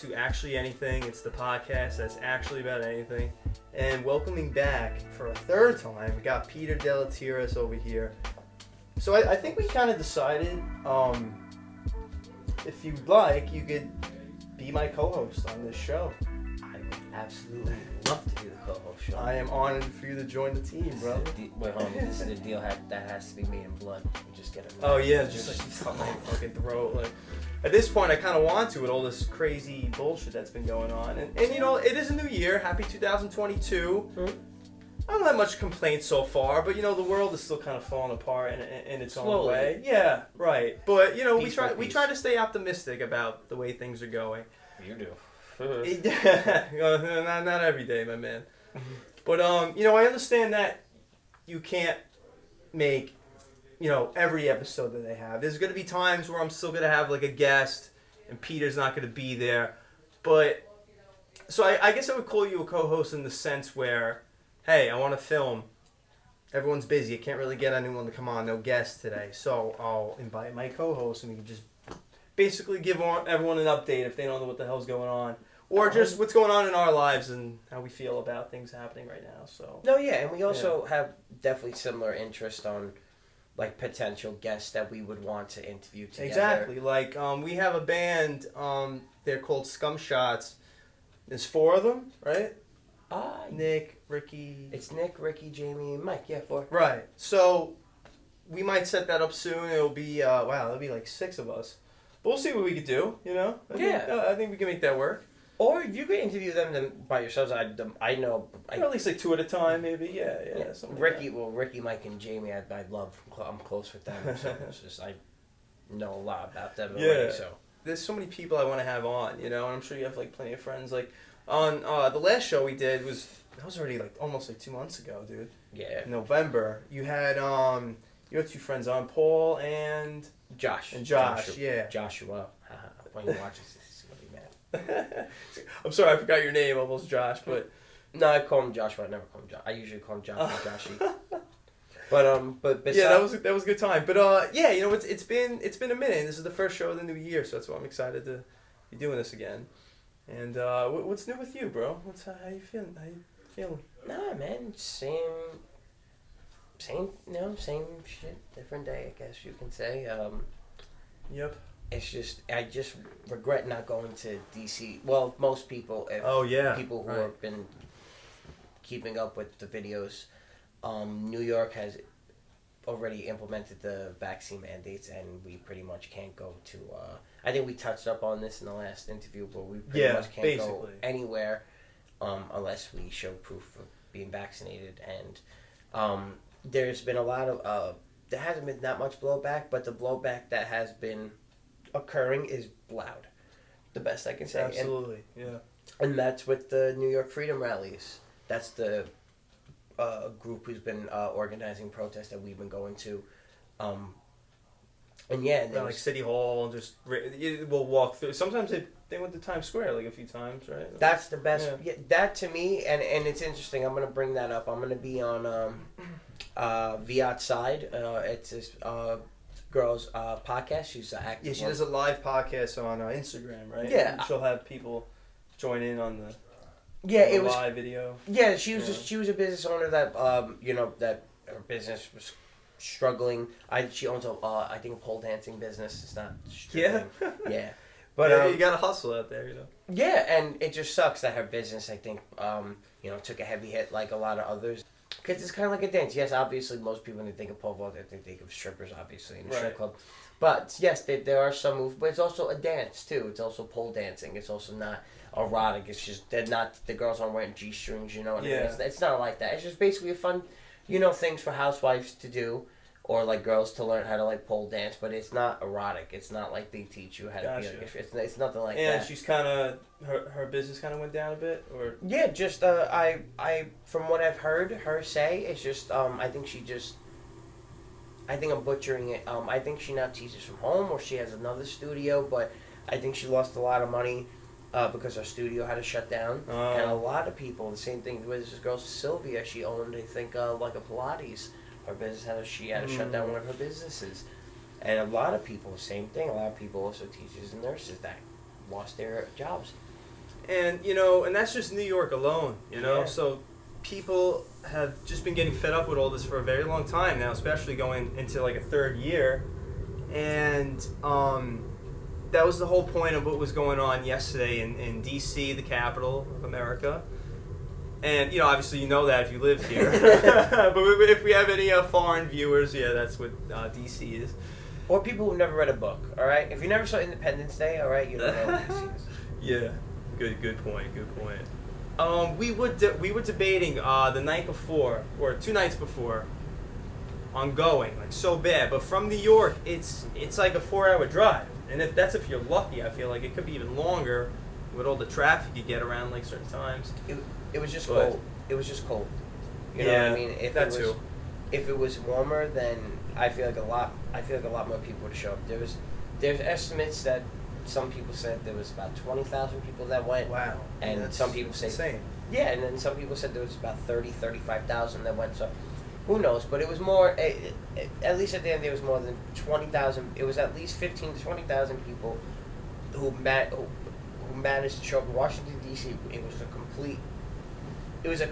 To Actually Anything. It's the podcast that's actually about anything. And welcoming back for a third time, we got Peter Deliteris over here. So I think we kind of decided, if you'd like, you could be my co-host on this show. I would absolutely love to be the co-host show. I am honored for you to join the team, bro. Wait, hold on. This is a deal that has to be made in blood. You just get it. Oh yeah, just like cut my fucking throat. Like at this point, I kind of want to with all this crazy bullshit that's been going on. And you know, it is a new year. Happy 2022. Mm-hmm. I don't have much complaints so far, but you know, the world is still kind of falling apart in its own way. Yeah, right. But you know, we try to stay optimistic about the way things are going. You do. not every day, my man. But you know, I understand that you can't make, you know, every episode that they have. There's going to be times where I'm still going to have like a guest and Peter's not going to be there. But so I guess I would call you a co-host in the sense where, hey, I want to film. Everyone's busy. I can't really get anyone to come on. No guests today. So I'll invite my co-host and we can just basically give everyone an update if they don't know what the hell's going on. Or just what's going on in our lives and how we feel about things happening right now. So no, yeah, and we also have definitely similar interest on like potential guests that we would want to interview together. Exactly. Like we have a band, they're called Scum Shots. There's 4 of them, right? Nick, Ricky. It's Nick, Ricky, Jamie, and Mike. Yeah, 4. Right. So we might set that up soon. It'll be there'll be like 6 of us. But we'll see what we could do, you know? I think we can make that work. Or if you could interview them by yourselves, I know. Or at least like 2 at a time, maybe. Yeah. Ricky, Ricky, Mike, and Jamie, I'd love. I'm close with them. So it's just I know a lot about them already. So there's so many people I want to have on, you know, and I'm sure you have like plenty of friends. Like on the last show we did was already like almost like 2 months ago, dude. Yeah. November. You had 2 friends on, Paul and Josh. Joshua. When you watch this. I'm sorry, I forgot your name, almost Josh, but no, I call him Joshua. I never call him Josh. I usually call him Josh or Joshy. But besides, yeah, that was a good time. But yeah, you know, it's been a minute. And this is the first show of the new year, so that's why I'm excited to be doing this again. And what's new with you, bro? How you feeling? Nah, man, same, shit, different day, I guess you can say. Yep. It's just, I just regret not going to DC. Well, most people, people who have been keeping up with the videos, New York has already implemented the vaccine mandates, and we pretty much can't go to, I think we touched up on this in the last interview, but we pretty much can't go anywhere unless we show proof of being vaccinated. And there's been a lot of, there hasn't been that much blowback, but the blowback that has been occurring is loud. The best I can say. Absolutely, And that's with the New York Freedom Rallies. That's the group who's been organizing protests that we've been going to. And yeah, like City Hall, and just we'll walk through. Sometimes they went to Times Square like a few times, right? That's the best. Yeah, that to me, and it's interesting. I'm gonna bring that up. I'm gonna be on V Outside. It's this girl's podcast. She's active. Yeah, she does a live podcast on Instagram, right? Yeah, and she'll have people join in on the live video. Yeah, she was a business owner that that her business was struggling. She owns I think a pole dancing business. It's not struggling. Yeah. But you gotta hustle out there, you know. Yeah, and it just sucks that her business, I think, took a heavy hit like a lot of others. Because it's kind of like a dance. Yes, obviously, most people, when they think of pole vault, they think of strippers, obviously, in a strip club. But, yes, there are some moves. But it's also a dance, too. It's also pole dancing. It's also not erotic. It's just, the girls aren't wearing G-strings, you know what I mean? It's not like that. It's just basically a fun, things for housewives to do. Or, like, girls to learn how to, like, pole dance. But it's not erotic. It's not like they teach you how to be like it's nothing like that. And she's kind of, her business kind of went down a bit? Or yeah, just, I from what I've heard her say, it's just, I think I'm butchering it. I think she now teaches from home, or she has another studio. But I think she lost a lot of money because our studio had to shut down. And a lot of people, the same thing with this girl Sylvia, she owned, I think, like a Pilates. Her business she had to shut down one of her businesses. And a lot of people, same thing. A lot of people, also teachers and nurses, that lost their jobs. And and that's just New York alone. Yeah. So people have just been getting fed up with all this for a very long time now, especially going into like a third year. And that was the whole point of what was going on yesterday in D.C., the capital of America. And, obviously you know that if you live here. But if we have any foreign viewers, yeah, that's what D.C. is. Or people who've never read a book, all right? If you never saw Independence Day, all right, you don't know what D.C. is. Yeah, good point. We were debating the night before, or 2 nights before, on going, like so bad. But from New York, it's like a 4-hour drive. And if you're lucky, I feel like it could be even longer with all the traffic you get around like certain times. It was just cold. It was just cold. You know what I mean? If it was warmer, then I feel like a lot more people would show up. There's estimates that some people said there was about 20,000 people that went. Wow. And some people say insane. Yeah, and then some people said there was about 35,000 that went. So who knows? But it was more. At least at the end, there was more than 20,000. It was at least 15 to 20,000 people who managed to show up in Washington D.C. It was a complete. Because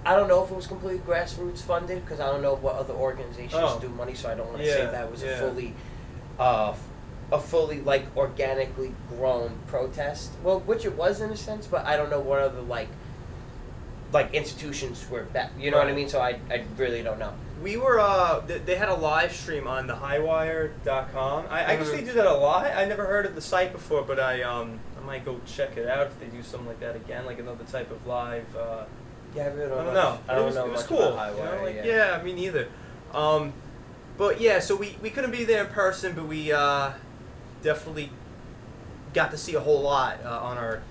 I don't know if it was completely grassroots funded, because I don't know what other organizations do money, so I don't want to say that was a fully like organically grown protest. Well, which it was in a sense, but I don't know what other like institutions were back. You know what I mean? So I really don't know. We were they had a live stream on thehighwire.com. I guess they do that a lot. I never heard of the site before, but I might go check it out if they do something like that again, like another type of live. Yeah, I really don't know. I don't know it was much cool. about Highwire, yeah, me neither. But yeah, so we couldn't be there in person, but we definitely got to see a whole lot on our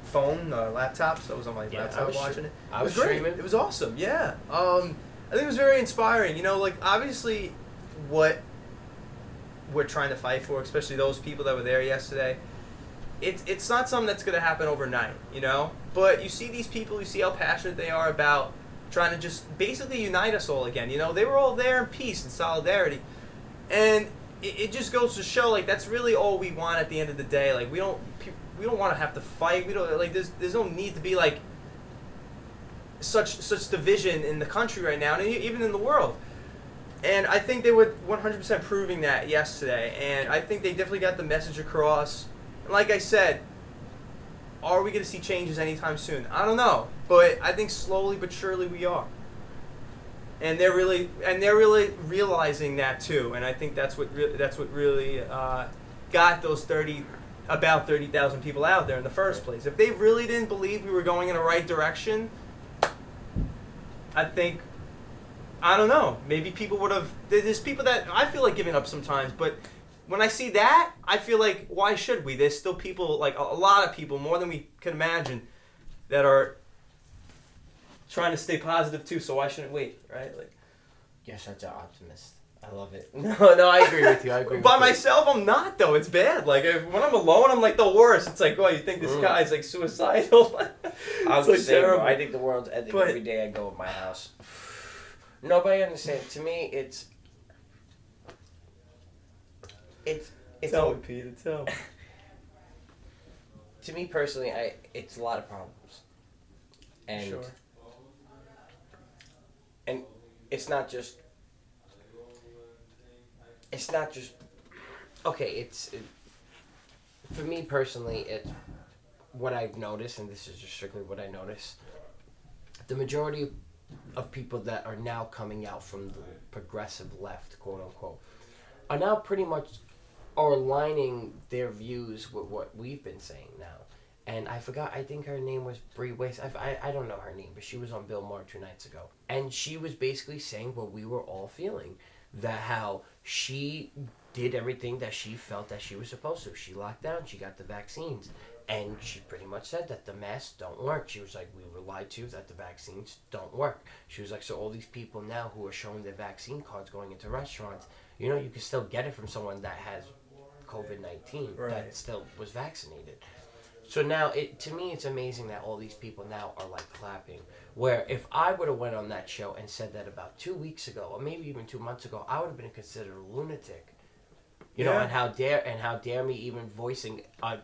phone, laptops. I was on my laptop watching it. I was great. streaming. It was awesome. Yeah. I think it was very inspiring. Like obviously, what we're trying to fight for, especially those people that were there yesterday. It's not something that's going to happen overnight, But you see these people, you see how passionate they are about trying to just basically unite us all again. They were all there in peace and solidarity. And it just goes to show, like, that's really all we want at the end of the day. Like, we don't want to have to fight. We don't, like, there's no need to be, like, such division in the country right now, and even in the world. And I think they were 100% proving that yesterday. And I think they definitely got the message across. And like I said, are we going to see changes anytime soon? I don't know, but I think slowly but surely we are. And they're really realizing that too. And I think that's what really got those about 30,000 people out there in the first place. If they really didn't believe we were going in the right direction, I don't know. Maybe people would have. There's people that I feel like giving up sometimes, but. When I see that, I feel like, why should we? There's still people, like a lot of people, more than we can imagine, that are trying to stay positive too, so why shouldn't we, right? Like, you're such an optimist. I love it. No, I agree with you. By myself, I'm not, though. It's bad. Like, when I'm alone, I'm like the worst. It's like, oh, you think this guy's like suicidal? I was like terrible. I think the world's ending every day I go in my house. Nobody understands. To me, it's tell me, Peter. Tell me. To me personally, it's a lot of problems, and sure. And it's not just okay. For me personally, it's what I've noticed, and this is just strictly what I notice. The majority of people that are now coming out from the progressive left, quote unquote, are now pretty much aligning their views with what we've been saying now. And I forgot, I think her name was Bree Wace. I don't know her name, but she was on Bill Maher 2 nights ago. And she was basically saying what we were all feeling. That how she did everything that she felt that she was supposed to. She locked down, she got the vaccines. And she pretty much said that the masks don't work. She was like, we were lied to, that the vaccines don't work. She was like, so all these people now who are showing their vaccine cards going into restaurants, You know, you can still get it from someone that has COVID-19 Right. that still was vaccinated. So now, to me, it's amazing that all these people now are like clapping. Where if I would have went on that show and said that about 2 weeks ago, or maybe even 2 months ago, I would have been considered a lunatic. You know, and how dare me even voicing a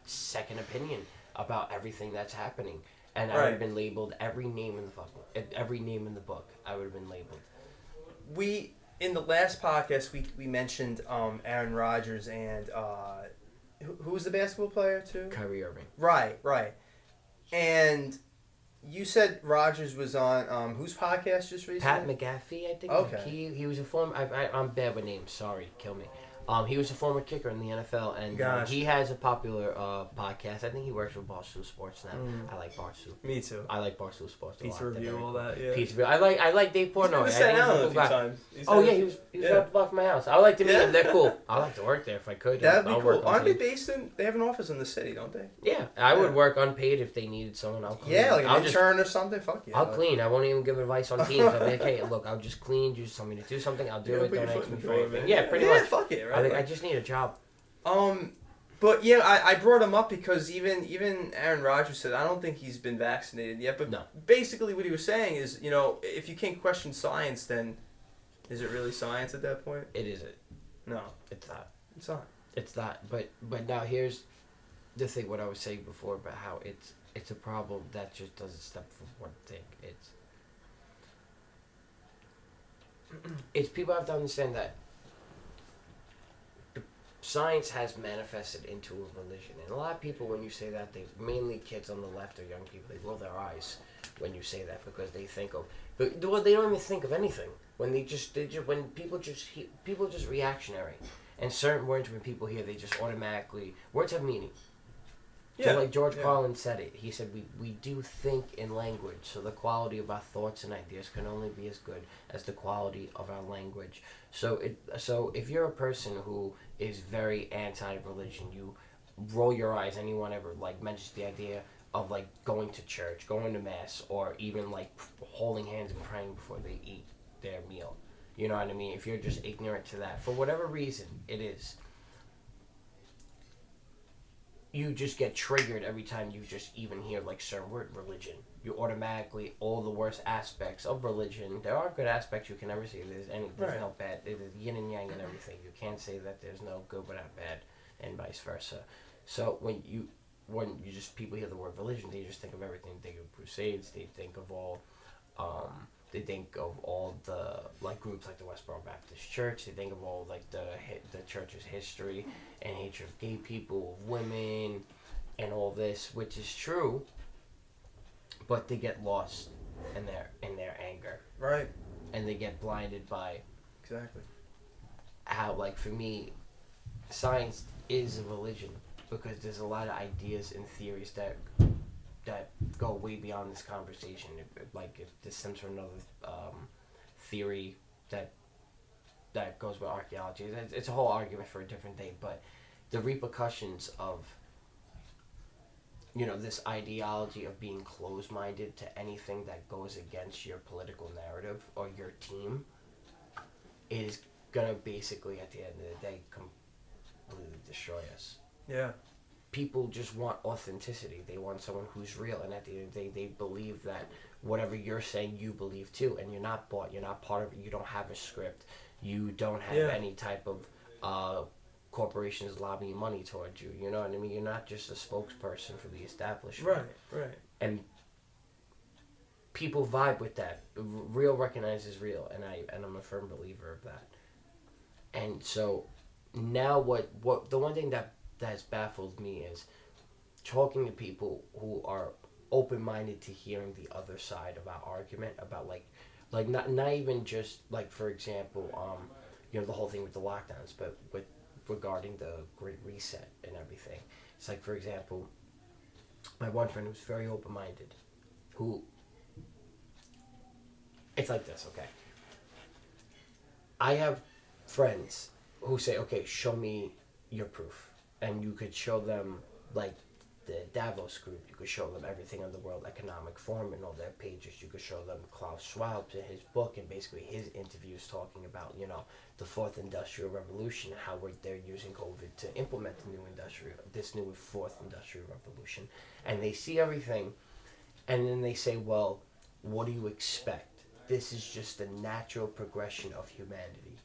second opinion about everything that's happening, and I would have been labeled every name in the book. I would have been labeled. We in the last podcast we mentioned Aaron Rodgers and who was the basketball player too? Kyrie Irving. Right. And you said Rodgers was on whose podcast just recently? Pat McAfee, I think. Okay. He was a former. I'm bad with names. Sorry, kill me. He was a former kicker in the NFL, and he has a popular podcast. I think he works with Barstool Sports now. I like Barstool. Me too. I like Barstool Sports. Pizza Review, all that. Yeah. Pizza Review. I like Dave Portnoy. He's been a few times. He was right up the block from my house. I would like to meet him. They're cool. I like to work there if I could. That'd be cool. Aren't they based in? They have an office in the city, don't they? Yeah, I would work unpaid if they needed someone. I'll clean. Yeah, like an intern or something. Fuck yeah. I'll clean. I won't even give advice on teams. I'll be like, hey, look, I'll just clean. You just tell me to do something. I'll do it. Don't ask me for anything. Yeah, pretty much. Fuck it, right? I think I just need a job. But yeah, I brought him up because even Aaron Rodgers said I don't think he's been vaccinated yet. But basically, what he was saying is, you know, if you can't question science, then is it really science at that point? It isn't. No, it's not. It's not. It's not. But now here's the thing. What I was saying before about how it's a problem that just doesn't step from one thing. It's people have to understand that science has manifested into a religion, and a lot of people, when you say that, mainly kids on the left or young people, they roll their eyes when you say that because they think of, but they don't even think of anything when when people just reactionary, and certain words when people hear, they just automatically words have meaning. Yeah. So like George Carlin said it. He said we do think in language, so the quality of our thoughts and ideas can only be as good as the quality of our language. So if you're a person who is very anti-religion, you roll your eyes. Anyone ever like mentions the idea of like going to church, going to mass, or even like holding hands and praying before they eat their meal. You know what I mean? If you're just ignorant to that, for whatever reason it is, you just get triggered every time you just even hear like certain word religion. You automatically, all the worst aspects of religion, there are good aspects you can never see. There's no bad. There's yin and yang and everything. You can't say that there's no good without bad, and vice versa. So when you just people hear the word religion, they just think of everything. They think of crusades. They think of all. They think of all the like groups like the Westboro Baptist Church. They think of all like the church's history and hatred of gay people, of women, and all this, which is true. But they get lost in their anger, right? And they get blinded by exactly how, like for me, science is a religion because there's a lot of ideas and theories that go way beyond this conversation. This stems from another theory that goes with archaeology. It's a whole argument for a different day, but the repercussions of this ideology of being closed-minded to anything that goes against your political narrative or your team is gonna basically, at the end of the day, completely destroy us. Yeah. People just want authenticity. They want someone who's real, and at the end of the day, they believe that whatever you're saying, you believe too, and you're not bought. You're not part of it. You don't have a script. You don't have any type of corporations lobbying money towards you. You know what I mean? You're not just a spokesperson for the establishment. Right. And people vibe with that. Real recognizes real, and I'm a firm believer of that. And so now, what the one thing that has baffled me is talking to people who are open-minded to hearing the other side of our argument about like not even just like, for example, the whole thing with the lockdowns, but regarding the Great Reset and everything. It's like, for example, my one friend who's very open-minded, who it's like this, okay? I have friends who say, okay, show me your proof. And you could show them, like, the Davos group, you could show them everything on the World Economic Forum and all their pages. You could show them Klaus Schwab to his book and basically his interviews talking about, you know, the fourth industrial revolution, how they're using COVID to implement this new fourth industrial revolution. And they see everything, and then they say, well, what do you expect? This is just the natural progression of humanity.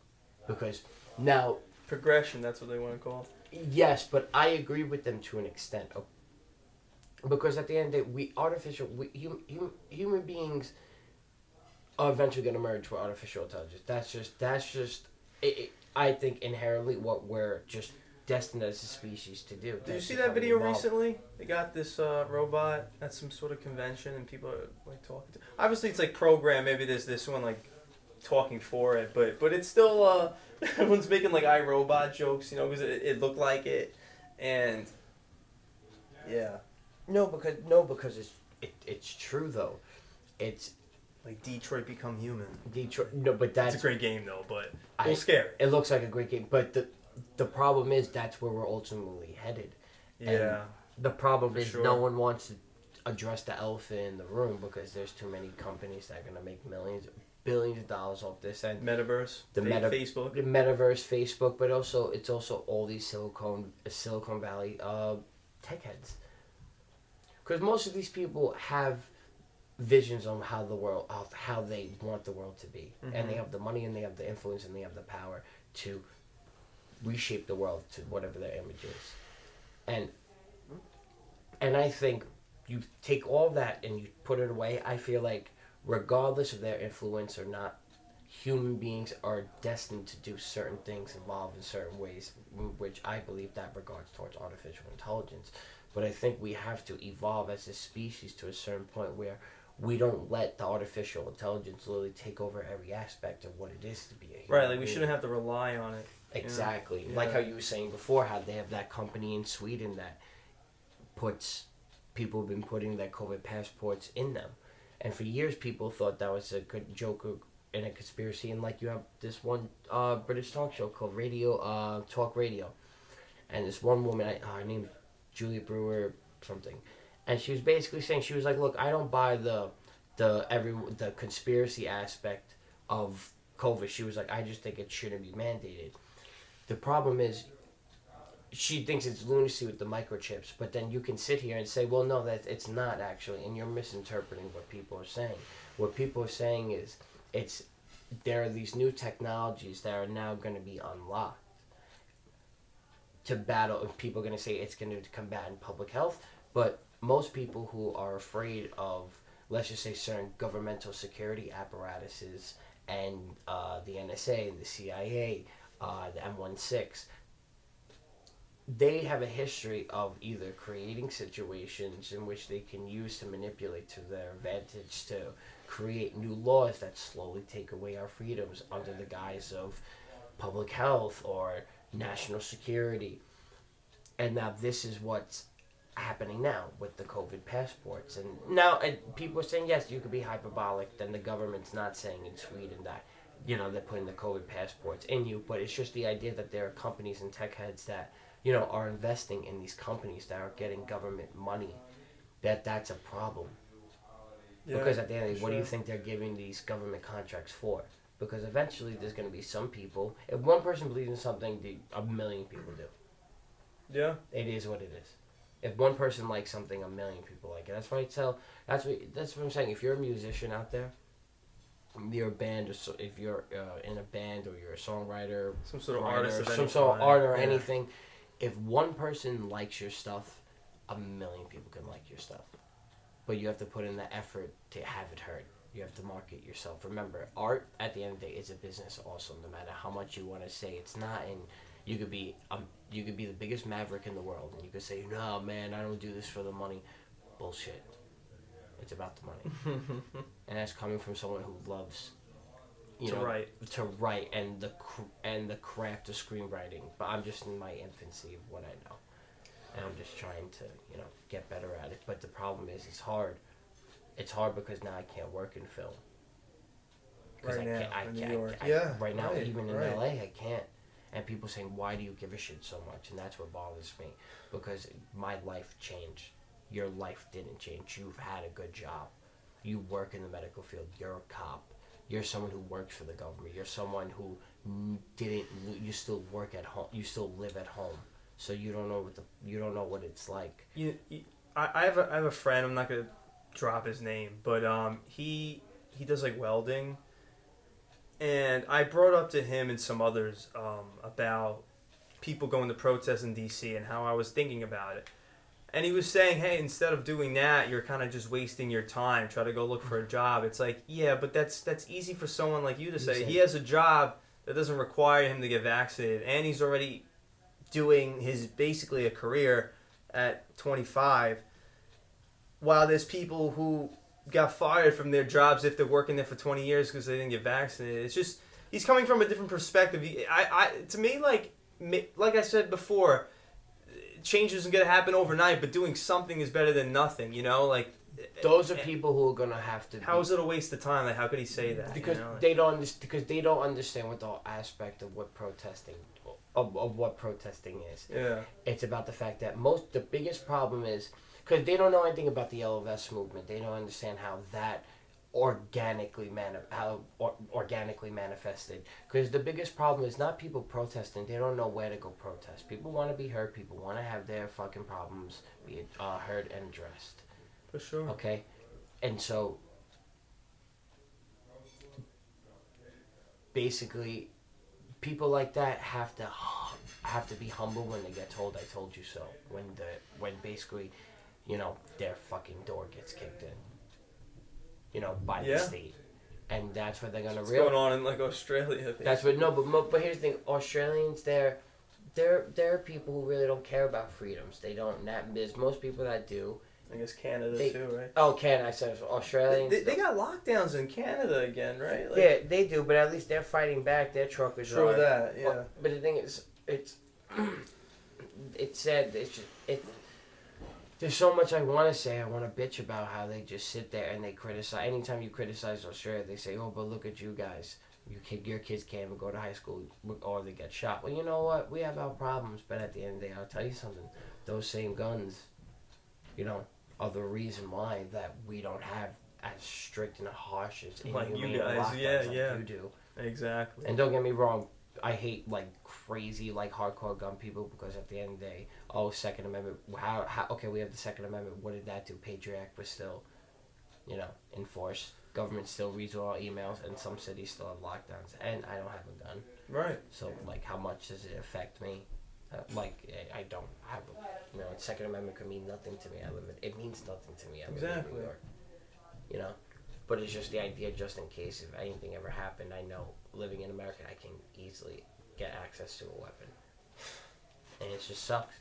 Because now... Progression, that's what they want to call it. Yes, but I agree with them to an extent. Because at the end of the day, human beings are eventually going to merge with artificial intelligence. That's just I think inherently what we're just destined as a species to do. Did you see that video recently? They got this robot at some sort of convention, and people are like talking to. Obviously, it's like programmed. Maybe there's this one like talking for it, but it's still everyone's making like iRobot jokes, you know, because it looked like it, and yeah. No, because it's true though. It's like Detroit Become Human. No, but that's it's a great game though, but a little scary. It looks like a great game, but the problem is that's where we're ultimately headed. Yeah. And the problem is no one wants to address the elephant in the room because there's too many companies that are going to make billions of dollars off this. And MetaVerse, Facebook, the MetaVerse, Facebook, but it's also all these Silicon Valley tech heads. Because most of these people have visions on how they want the world to be, and they have the money, and they have the influence, and they have the power to reshape the world to whatever their image is. And I think you take all that and you put it away. I feel like regardless of their influence or not, human beings are destined to do certain things, evolve in certain ways, which I believe that regards towards artificial intelligence. But I think we have to evolve as a species to a certain point where we don't let the artificial intelligence literally take over every aspect of what it is to be a human right, like we being. shouldn't have to rely on it. Exactly. Yeah. Like how you were saying before, how they have that company in Sweden that people have been putting their COVID passports in them. And for years people thought that was a good joke and a conspiracy. And like you have this one British talk show called Talk Radio. And this one woman, her name Julia Brewer something, and she was basically saying, she was like, look, I don't buy the conspiracy aspect of COVID. She was like, I just think it shouldn't be mandated. The problem is she thinks it's lunacy with the microchips, but then you can sit here and say, well, no, that it's not actually, and you're misinterpreting what people are saying. What people are saying is there are these new technologies that are now going to be unlocked to battle, and people are going to say it's going to combat in public health, but most people who are afraid of, let's just say, certain governmental security apparatuses and the NSA, the CIA, the M16, they have a history of either creating situations in which they can use to manipulate to their advantage to create new laws that slowly take away our freedoms under the guise of public health or national security. And now this is what's happening now with the COVID passports. And now people are saying, yes, you could be hyperbolic, then the government's not saying in Sweden that, you know, they're putting the COVID passports in you, but it's just the idea that there are companies and tech heads that, you know, are investing in these companies that are getting government money, that's a problem. Yeah, because at the end of the day, what do you think they're giving these government contracts for? Because eventually there's going to be some people, if one person believes in something, a million people do. Yeah. It is what it is. If one person likes something, a million people like it. That's why that's what I'm saying. If you're a musician out there, you're a band, or if you're in a band, or you're a songwriter, some sort of artist, some sort of art or anything, if one person likes your stuff, a million people can like your stuff. But you have to put in the effort to have it heard. You have to market yourself. Remember, art at the end of the day is a business also. No matter how much you want to say it's not, and you could be the biggest maverick in the world, and you could say, no man, I don't do this for the money. Bullshit. It's about the money. And that's coming from someone who loves to write and the craft of screenwriting. But I'm just in my infancy of what I know, and I'm just trying to get better at it. But the problem is it's hard. It's hard because now I can't work in film. Right now, in New York. Right now, even in LA, I can't. and people saying, why do you give a shit so much? And that's what bothers me, because my life changed. Your life didn't change. You've had a good job. You work in the medical field. You're a cop. You're someone who works for the government. You're someone who you still work at home. You still live at home. So you don't know what it's like. I have a friend. I'm not gonna drop his name, but he does like welding, and I brought up to him and some others about people going to protest in D.C. and how I was thinking about it. And he was saying, hey, instead of doing that, you're kind of just wasting your time. Try to go look for a job. It's like, yeah, but that's easy for someone like you to say. He has a job that doesn't require him to get vaccinated, and he's already doing his basically a career at 25, while there's people who got fired from their jobs if they're working there for 20 years because they didn't get vaccinated. It's just, he's coming from a different perspective. To me, like I said before, change isn't going to happen overnight, but doing something is better than nothing, you know? Like, those are people who are going to have to... How is it a waste of time? Like, how could he say that? Because they don't understand what the aspect of what protesting is. Yeah. It's about the fact that the biggest problem is, because they don't know anything about the Yellow Vest movement. They don't understand how that organically manifested. Because the biggest problem is not people protesting. They don't know where to go protest. People want to be heard. People want to have their fucking problems be heard and addressed. For sure. Okay? And so, basically, people like that have to be humble when they get told, I told you so. When basically, you know, their fucking door gets kicked in. You know, by the state. And that's what they're going to realize. What's going on in, like, Australia? That's what, but here's the thing. Australians, they're people who really don't care about freedoms. They don't, there's most people that do. I guess Canada too, right? Oh, Canada, I said Australians. They got lockdowns in Canada again, right? Like, yeah, they do, but at least they're fighting back. Their truckers are. True that, yeah. Well, but the thing is, it's sad. There's so much I want to say. I want to bitch about how they just sit there and they criticize. Anytime you criticize Australia, they say, "Oh, but look at you guys. Your kids can't even go to high school, or they get shot." Well, you know what? We have our problems, but at the end of the day, I'll tell you something. Those same guns, you know, are the reason why that we don't have as strict and harsh as like you guys, like you do. Exactly. And don't get me wrong, I hate like crazy like hardcore gun people, because at the end of the day, Second Amendment. How okay, we have the Second Amendment. What did that do? Patriot Act was still, you know, enforced. Government still reads all our emails, and some cities still have lockdowns. And I don't have a gun. Right. So like, how much does it affect me? I don't have a, you know, Second Amendment could mean nothing to me. It means nothing to me. I live in New York. You know, but it's just the idea, just in case if anything ever happened, I know living in America, I can easily get access to a weapon, and it just sucks.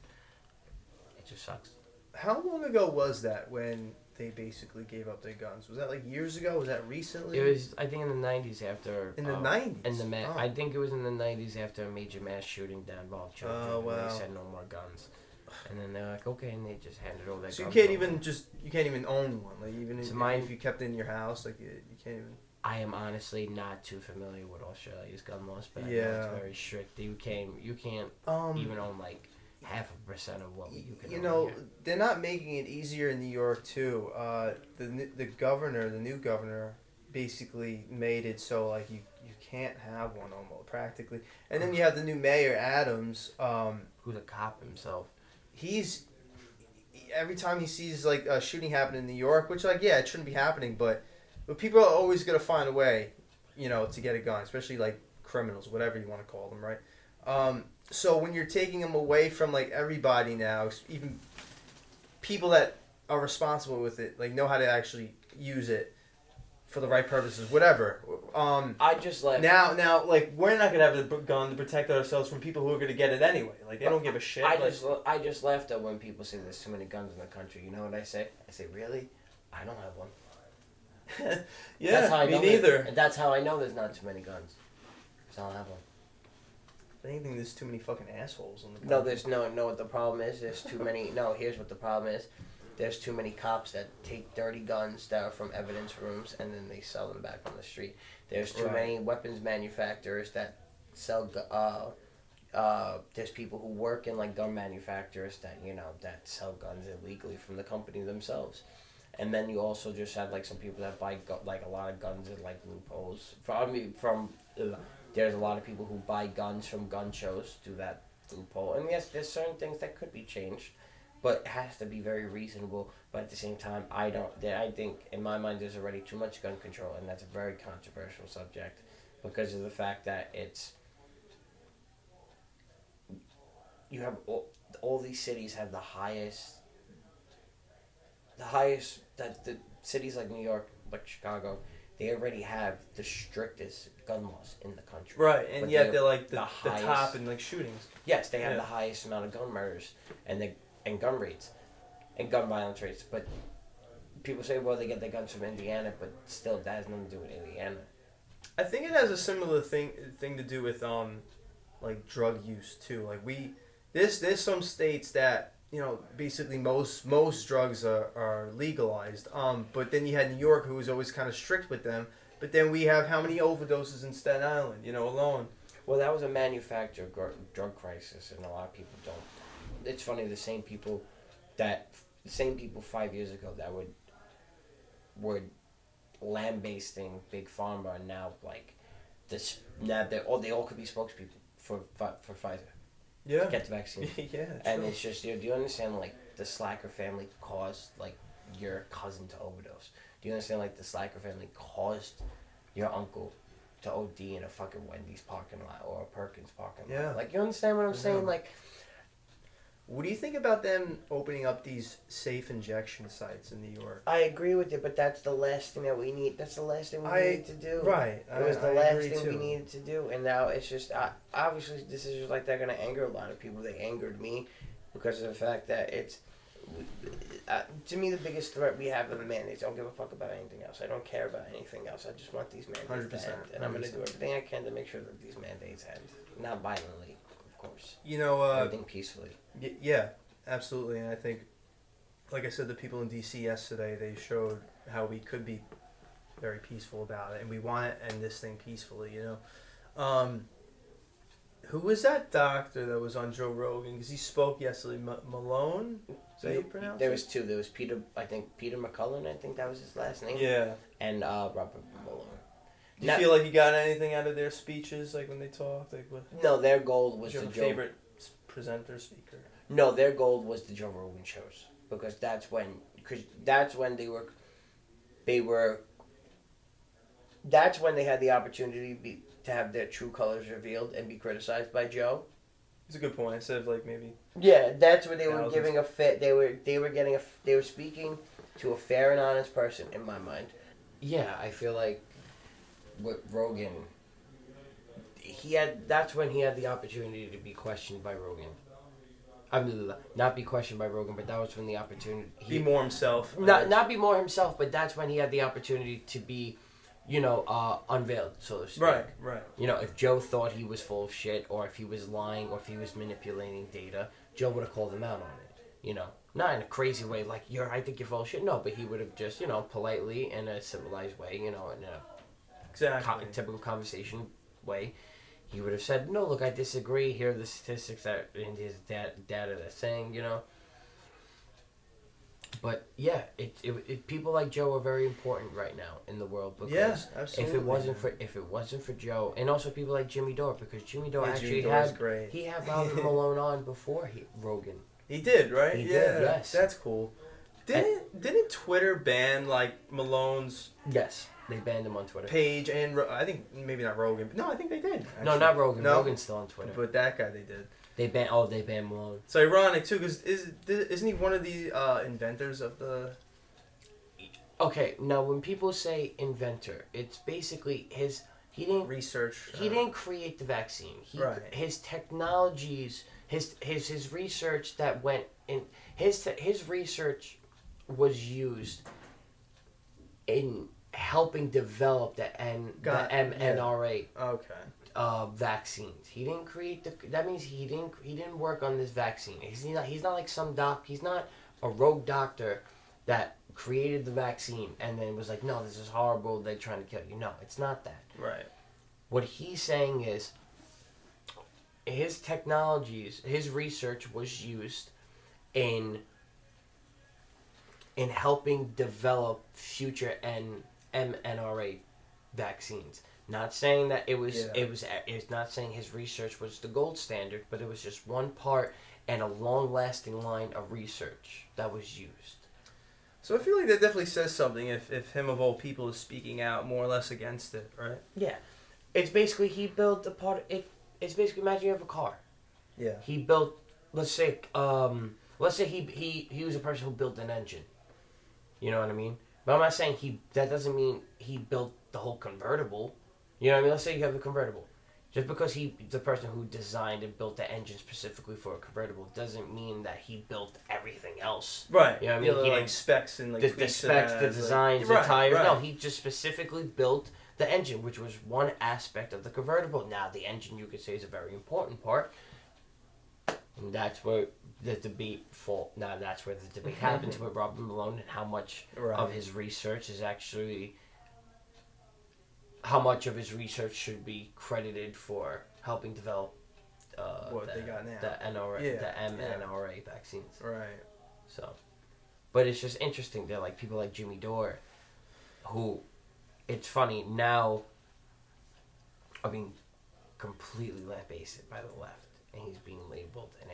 It just sucks. How long ago was that when they basically gave up their guns? Was that like years ago? Was that recently? It was, I think, in the 90s after... In the 90s? I think it was in the 90s after a major mass shooting down involved children. Oh, wow. They said no more guns. And then they're like, okay, and they just handed over their guns. So you can't even own one? Like, even if you kept it in your house, like, you can't even... I am honestly not too familiar with Australia's gun laws, but I know it's very strict. You can't even own, like, 0.5% of what you can own. You know, here. they're not making it easier in New York, too. The new governor, basically made it so, like, you can't have one almost, practically. And then you have the new mayor, Adams. Who's a cop himself. Every time he sees, like, a shooting happen in New York, which, like, yeah, it shouldn't be happening, but people are always going to find a way, you know, to get a gun, especially, like, criminals, whatever you want to call them, right? So when you're taking them away from, like, everybody now, even people that are responsible with it, like, know how to actually use it for the right purposes, whatever. I just left. Now, like, we're not going to have a gun to protect ourselves from people who are going to get it anyway. Like, they don't give a shit. I just laughed at when people say there's too many guns in the country. You know what I say? I say, really? I don't have one. Yeah, me neither. That's how I know there's not too many guns. Because I don't have one. If anything, there's too many fucking assholes in the country. No, there's no. What the problem is? There's too many. No, here's what the problem is. There's too many cops that take dirty guns that are from evidence rooms and then they sell them back on the street. There's too many weapons manufacturers that sell there's people who work in like gun manufacturers that that sell guns illegally from the company themselves, and then you also just have like some people that buy like a lot of guns at like loopholes. There's a lot of people who buy guns from gun shows through that loophole, and yes, there's certain things that could be changed, but it has to be very reasonable. But at the same time, I think in my mind there's already too much gun control, and that's a very controversial subject because of the fact that you have all these cities have the highest that the cities like New York, like Chicago, they already have the strictest gun laws in the country. Right, and yet they're like the top in like shootings. Yes, they have the highest amount of gun murders and gun rates and gun violence rates. But people say, well, they get their guns from Indiana, but still, that has nothing to do with Indiana. I think it has a similar thing to do with like drug use too. Like there's some states that basically most drugs are legalized. But then you had New York, who was always kind of strict with them. But then we have how many overdoses in Staten Island, alone. Well, that was a manufactured drug crisis, and a lot of people don't. It's funny, the same people 5 years ago that were lambasting Big Pharma are now like this. Now they all could be spokespeople for Pfizer. Yeah. To get the vaccine. Yeah. And it's just, do you understand like the Slacker family caused like your cousin to overdose? Do you understand like the Slacker family caused your uncle to OD in a fucking Wendy's parking lot or a Perkins parking lot? Yeah. Like, you understand what I'm saying? Like, what do you think about them opening up these safe injection sites in New York? I agree with you, but that's the last thing that we need. That's the last thing we need to do. Right. It was the last thing we needed to do, and now it's just obviously decisions like that are going to anger a lot of people. They angered me because of the fact that it's to me the biggest threat we have are the mandates. I don't give a fuck about anything else. I don't care about anything else. I just want these mandates to end, and I'm going to do everything I can to make sure that these mandates end, not violently, of course. Everything peacefully. Yeah, absolutely. And I think, like I said, the people in D.C. yesterday, they showed how we could be very peaceful about it, and we want to end this thing peacefully, Who was that doctor that was on Joe Rogan? Because he spoke yesterday. Malone? Is that how you pronounce it? There was two. There was Peter McCullen, I think that was his last name. Yeah. And Robert Malone. Do you feel like you got anything out of their speeches, like when they talked? Like what? No, their goal was your favorite presenter, speaker? No, their goal was the Joe Rogan shows, because that's when that's when they had the opportunity to have their true colors revealed and be criticized by Joe. It's a good point. Instead of like maybe. Yeah, that's where they were giving a fit. They were speaking to a fair and honest person, in my mind. Yeah, I feel like with Rogan, that's when he had the opportunity to be questioned by Rogan. Not be questioned by Rogan, but that was when the opportunity... Be more himself. Not be more himself, but that's when he had the opportunity to be, unveiled, so to speak. Right. If Joe thought he was full of shit, or if he was lying, or if he was manipulating data, Joe would have called him out on it, Not in a crazy way, like, I think you're full of shit. No, but he would have just, politely, in a civilized way, in a typical conversation way, he would have said, no, look, I disagree. Here are the statistics that in his data that's saying, But yeah, people like Joe are very important right now in the world, because absolutely. if it wasn't for Joe, and also people like Jimmy Dore, because Jimmy Dore actually he had Robert Malone on before Rogan. He did, right? He did, yes. That's cool. Didn't Twitter ban like Malone's? Yes. They banned him on Twitter. Page and I think maybe not Rogan. But no, I think they did. Actually. No, not Rogan. No? Rogan's still on Twitter. But that guy they did. They banned Malone. It's ironic too, because isn't he one of the inventors of the? Okay, now when people say inventor, it's basically he didn't create the vaccine. His technologies, his research that went in his research was used in helping develop the mRNA vaccines. He didn't create that means he didn't work on this vaccine. He's not like some he's not a rogue doctor that created the vaccine and then was like, no, this is horrible, they're trying to kill you. No, it's not that. Right. What he's saying is, his technologies, his research was used in helping develop future mRNA vaccines. Not saying that it's not saying his research was the gold standard, but it was just one part and a long-lasting line of research that was used. So I feel like that definitely says something if him of all people is speaking out more or less against it, right? Yeah. It's basically he built a part. It's basically imagine you have a car. Yeah. He built, let's say he was a person who built an engine. You know what I mean? But I'm not saying that doesn't mean he built the whole convertible. You know what I mean? Let's say you have a convertible. Just because he's the person who designed and built the engine specifically for a convertible doesn't mean that he built everything else. Right. You know what I mean? He like specs and like the specs, the designs, the tires. Right. No, he just specifically built the engine, which was one aspect of the convertible. Now, the engine, you could say, is a very important part. And that's where the debate happens with Robert Malone and how much of his research is actually... How much of his research should be credited for helping develop they got now. The mRNA vaccines. Right. So, but it's just interesting. They're like people like Jimmy Dore, who, it's funny now, are being completely lambasted by the left, and he's being labeled an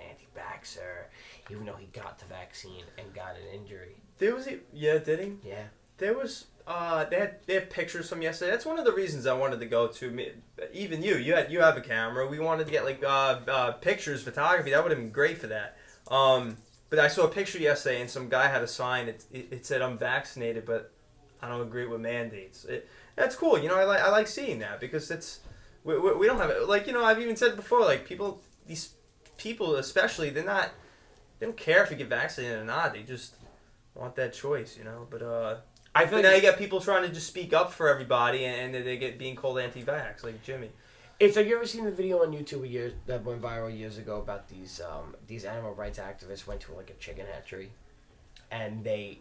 anti-vaxxer, even though he got the vaccine and got an injury. Did he? Yeah. There was they had pictures from yesterday. That's one of the reasons I wanted to go to. Even you have a camera. We wanted to get like pictures, photography. That would have been great for that. But I saw a picture yesterday, and some guy had a sign. It said, "I'm vaccinated, but I don't agree with mandates." That's cool. You know, I like seeing that because it's we don't have it. Like, you know, I've even said before, like these people especially, they don't care if you get vaccinated or not. They just want that choice, you know. But I feel like now you got people trying to just speak up for everybody, and they get being called anti-vax, like Jimmy. So you ever seen the video on YouTube that went viral years ago about these animal rights activists went to like a chicken hatchery, and they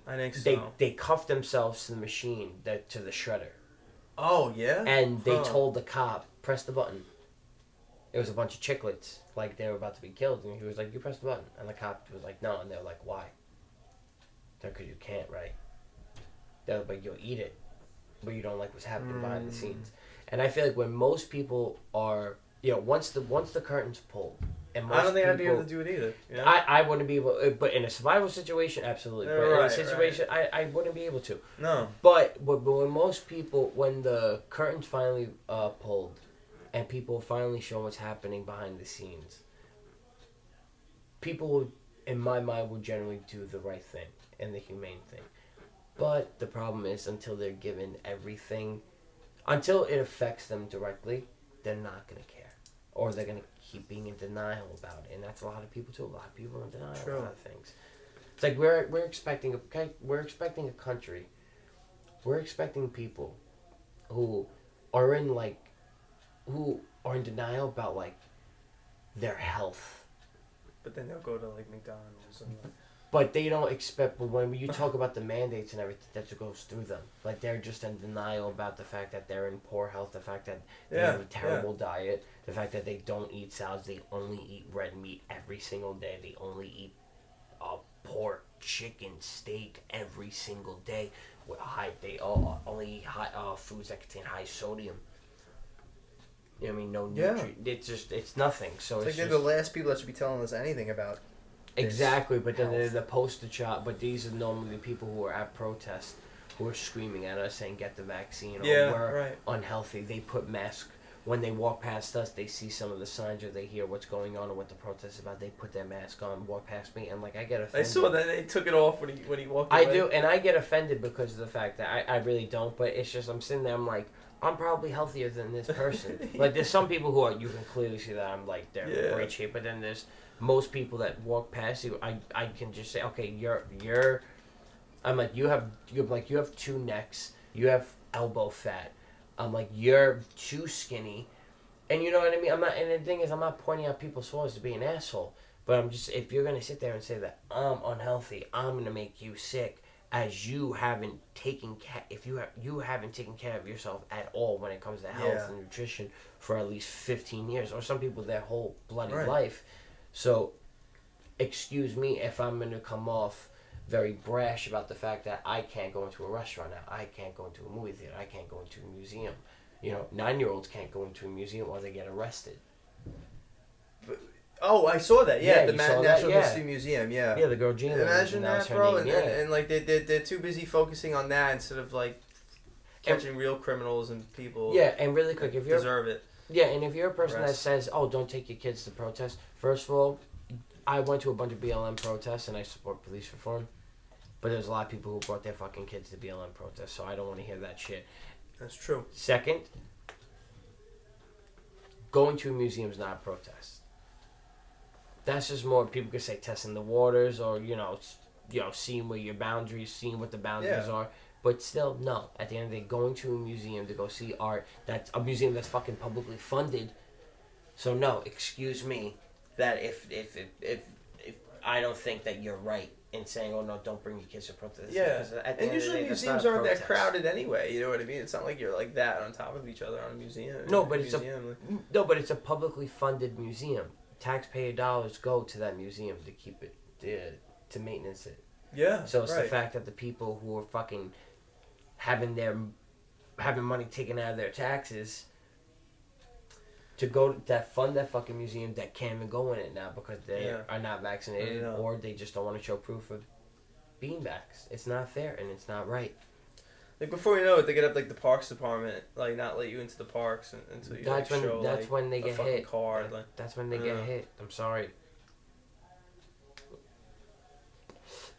cuffed themselves to the machine to the shredder. Oh yeah. And they told the cop, press the button. It was a bunch of chicklets, like they were about to be killed, and he was like, "You press the button," and the cop was like, "No," and they were like, "Why?" Because you can't, right? They're like, "You'll eat it, but you don't like what's happening behind the scenes." And I feel like when most people are, you know, once the curtain's pulled, and most I don't think I'd be able to do it either. You know? I wouldn't be able, but in a survival situation, absolutely. But in a situation, I wouldn't be able to. No. But when most people, when the curtain's finally pulled, and people finally show what's happening behind the scenes, people will, in my mind, will generally do the right thing and the humane thing. But the problem is, until they're given everything, until it affects them directly, they're not going to care. Or they're going to keep being in denial about it. And that's a lot of people too. A lot of people are in denial about a lot of things. It's like we're expecting a country. We're expecting people who are in denial about like their health. But then they'll go to like McDonald's and like... But they don't expect, but when you talk about the mandates and everything that goes through them, like they're just in denial about the fact that they're in poor health, the fact that they have a terrible diet, the fact that they don't eat salads, they only eat red meat every single day, they only eat pork, chicken, steak every single day. They only eat foods that contain high sodium. You know what I mean? No nutrient. It's nothing. So it's like they're the last people that should be telling us anything about. Exactly, but then they're the poster child. But these are normally the people who are at protests, who are screaming at us saying, "Get the vaccine," or "We're unhealthy." They put masks when they walk past us. They see some of the signs, or they hear what's going on or what the protest is about. They put their mask on, walk past me, and like I get offended. I saw that they took it off when he walked away. I do, and I get offended because of the fact that I really don't. But it's just I'm sitting there. I'm like, I'm probably healthier than this person. Like there's some people who are, you can clearly see that I'm like they're in great shape, but then there's most people that walk past you, I can just say, okay, you're I'm like you have 2 necks, you have elbow fat. I'm like you're too skinny, and you know what I mean. I'm not, and the thing is, I'm not pointing out people's flaws to be an asshole, but I'm just, if you're gonna sit there and say that I'm unhealthy, I'm gonna make you sick, as you haven't taken you haven't taken care of yourself at all when it comes to health and nutrition for at least 15 years, or some people their whole bloody life. So, excuse me if I'm going to come off very brash about the fact that I can't go into a restaurant now. I can't go into a movie theater. I can't go into a museum. 9-year-olds can't go into a museum or they get arrested. Oh, I saw that. Yeah, the Natural History Museum. Yeah. Yeah, the girl Gina. Imagine that, bro. And like they're too busy focusing on that instead of like catching real criminals and people. Yeah, and really quick, if you deserve it. Yeah, and if you're a person that says, "Oh, don't take your kids to protest," first of all, I went to a bunch of BLM protests and I support police reform, but there's a lot of people who brought their fucking kids to BLM protests, so I don't want to hear that shit. That's true. Second, going to a museum is not a protest. That's just more, people could say, testing the waters, or seeing where your boundaries, seeing what the boundaries are. But still, no. At the end of the day, going to a museum to go see art, that's a museum that's fucking publicly funded. So no, excuse me, that if I don't think that you're right in saying, oh no, don't bring your kids to protest. Yeah, and usually museums aren't that crowded anyway. You know what I mean? It's not like you're like that on top of each other on a museum. No, but it's a publicly funded museum. Taxpayer dollars go to that museum to keep it, to maintenance it. Yeah. So it's the fact that the people who are fucking having money taken out of their taxes to go that fund that fucking museum that can't even go in it now because they are not vaccinated or they just don't want to show proof of being vaxxed. It's not fair and it's not right. Like before you know it, they get up like the parks department, like not let you into the parks until you show that's when they get hit. Card, that's when they get hit. I'm sorry.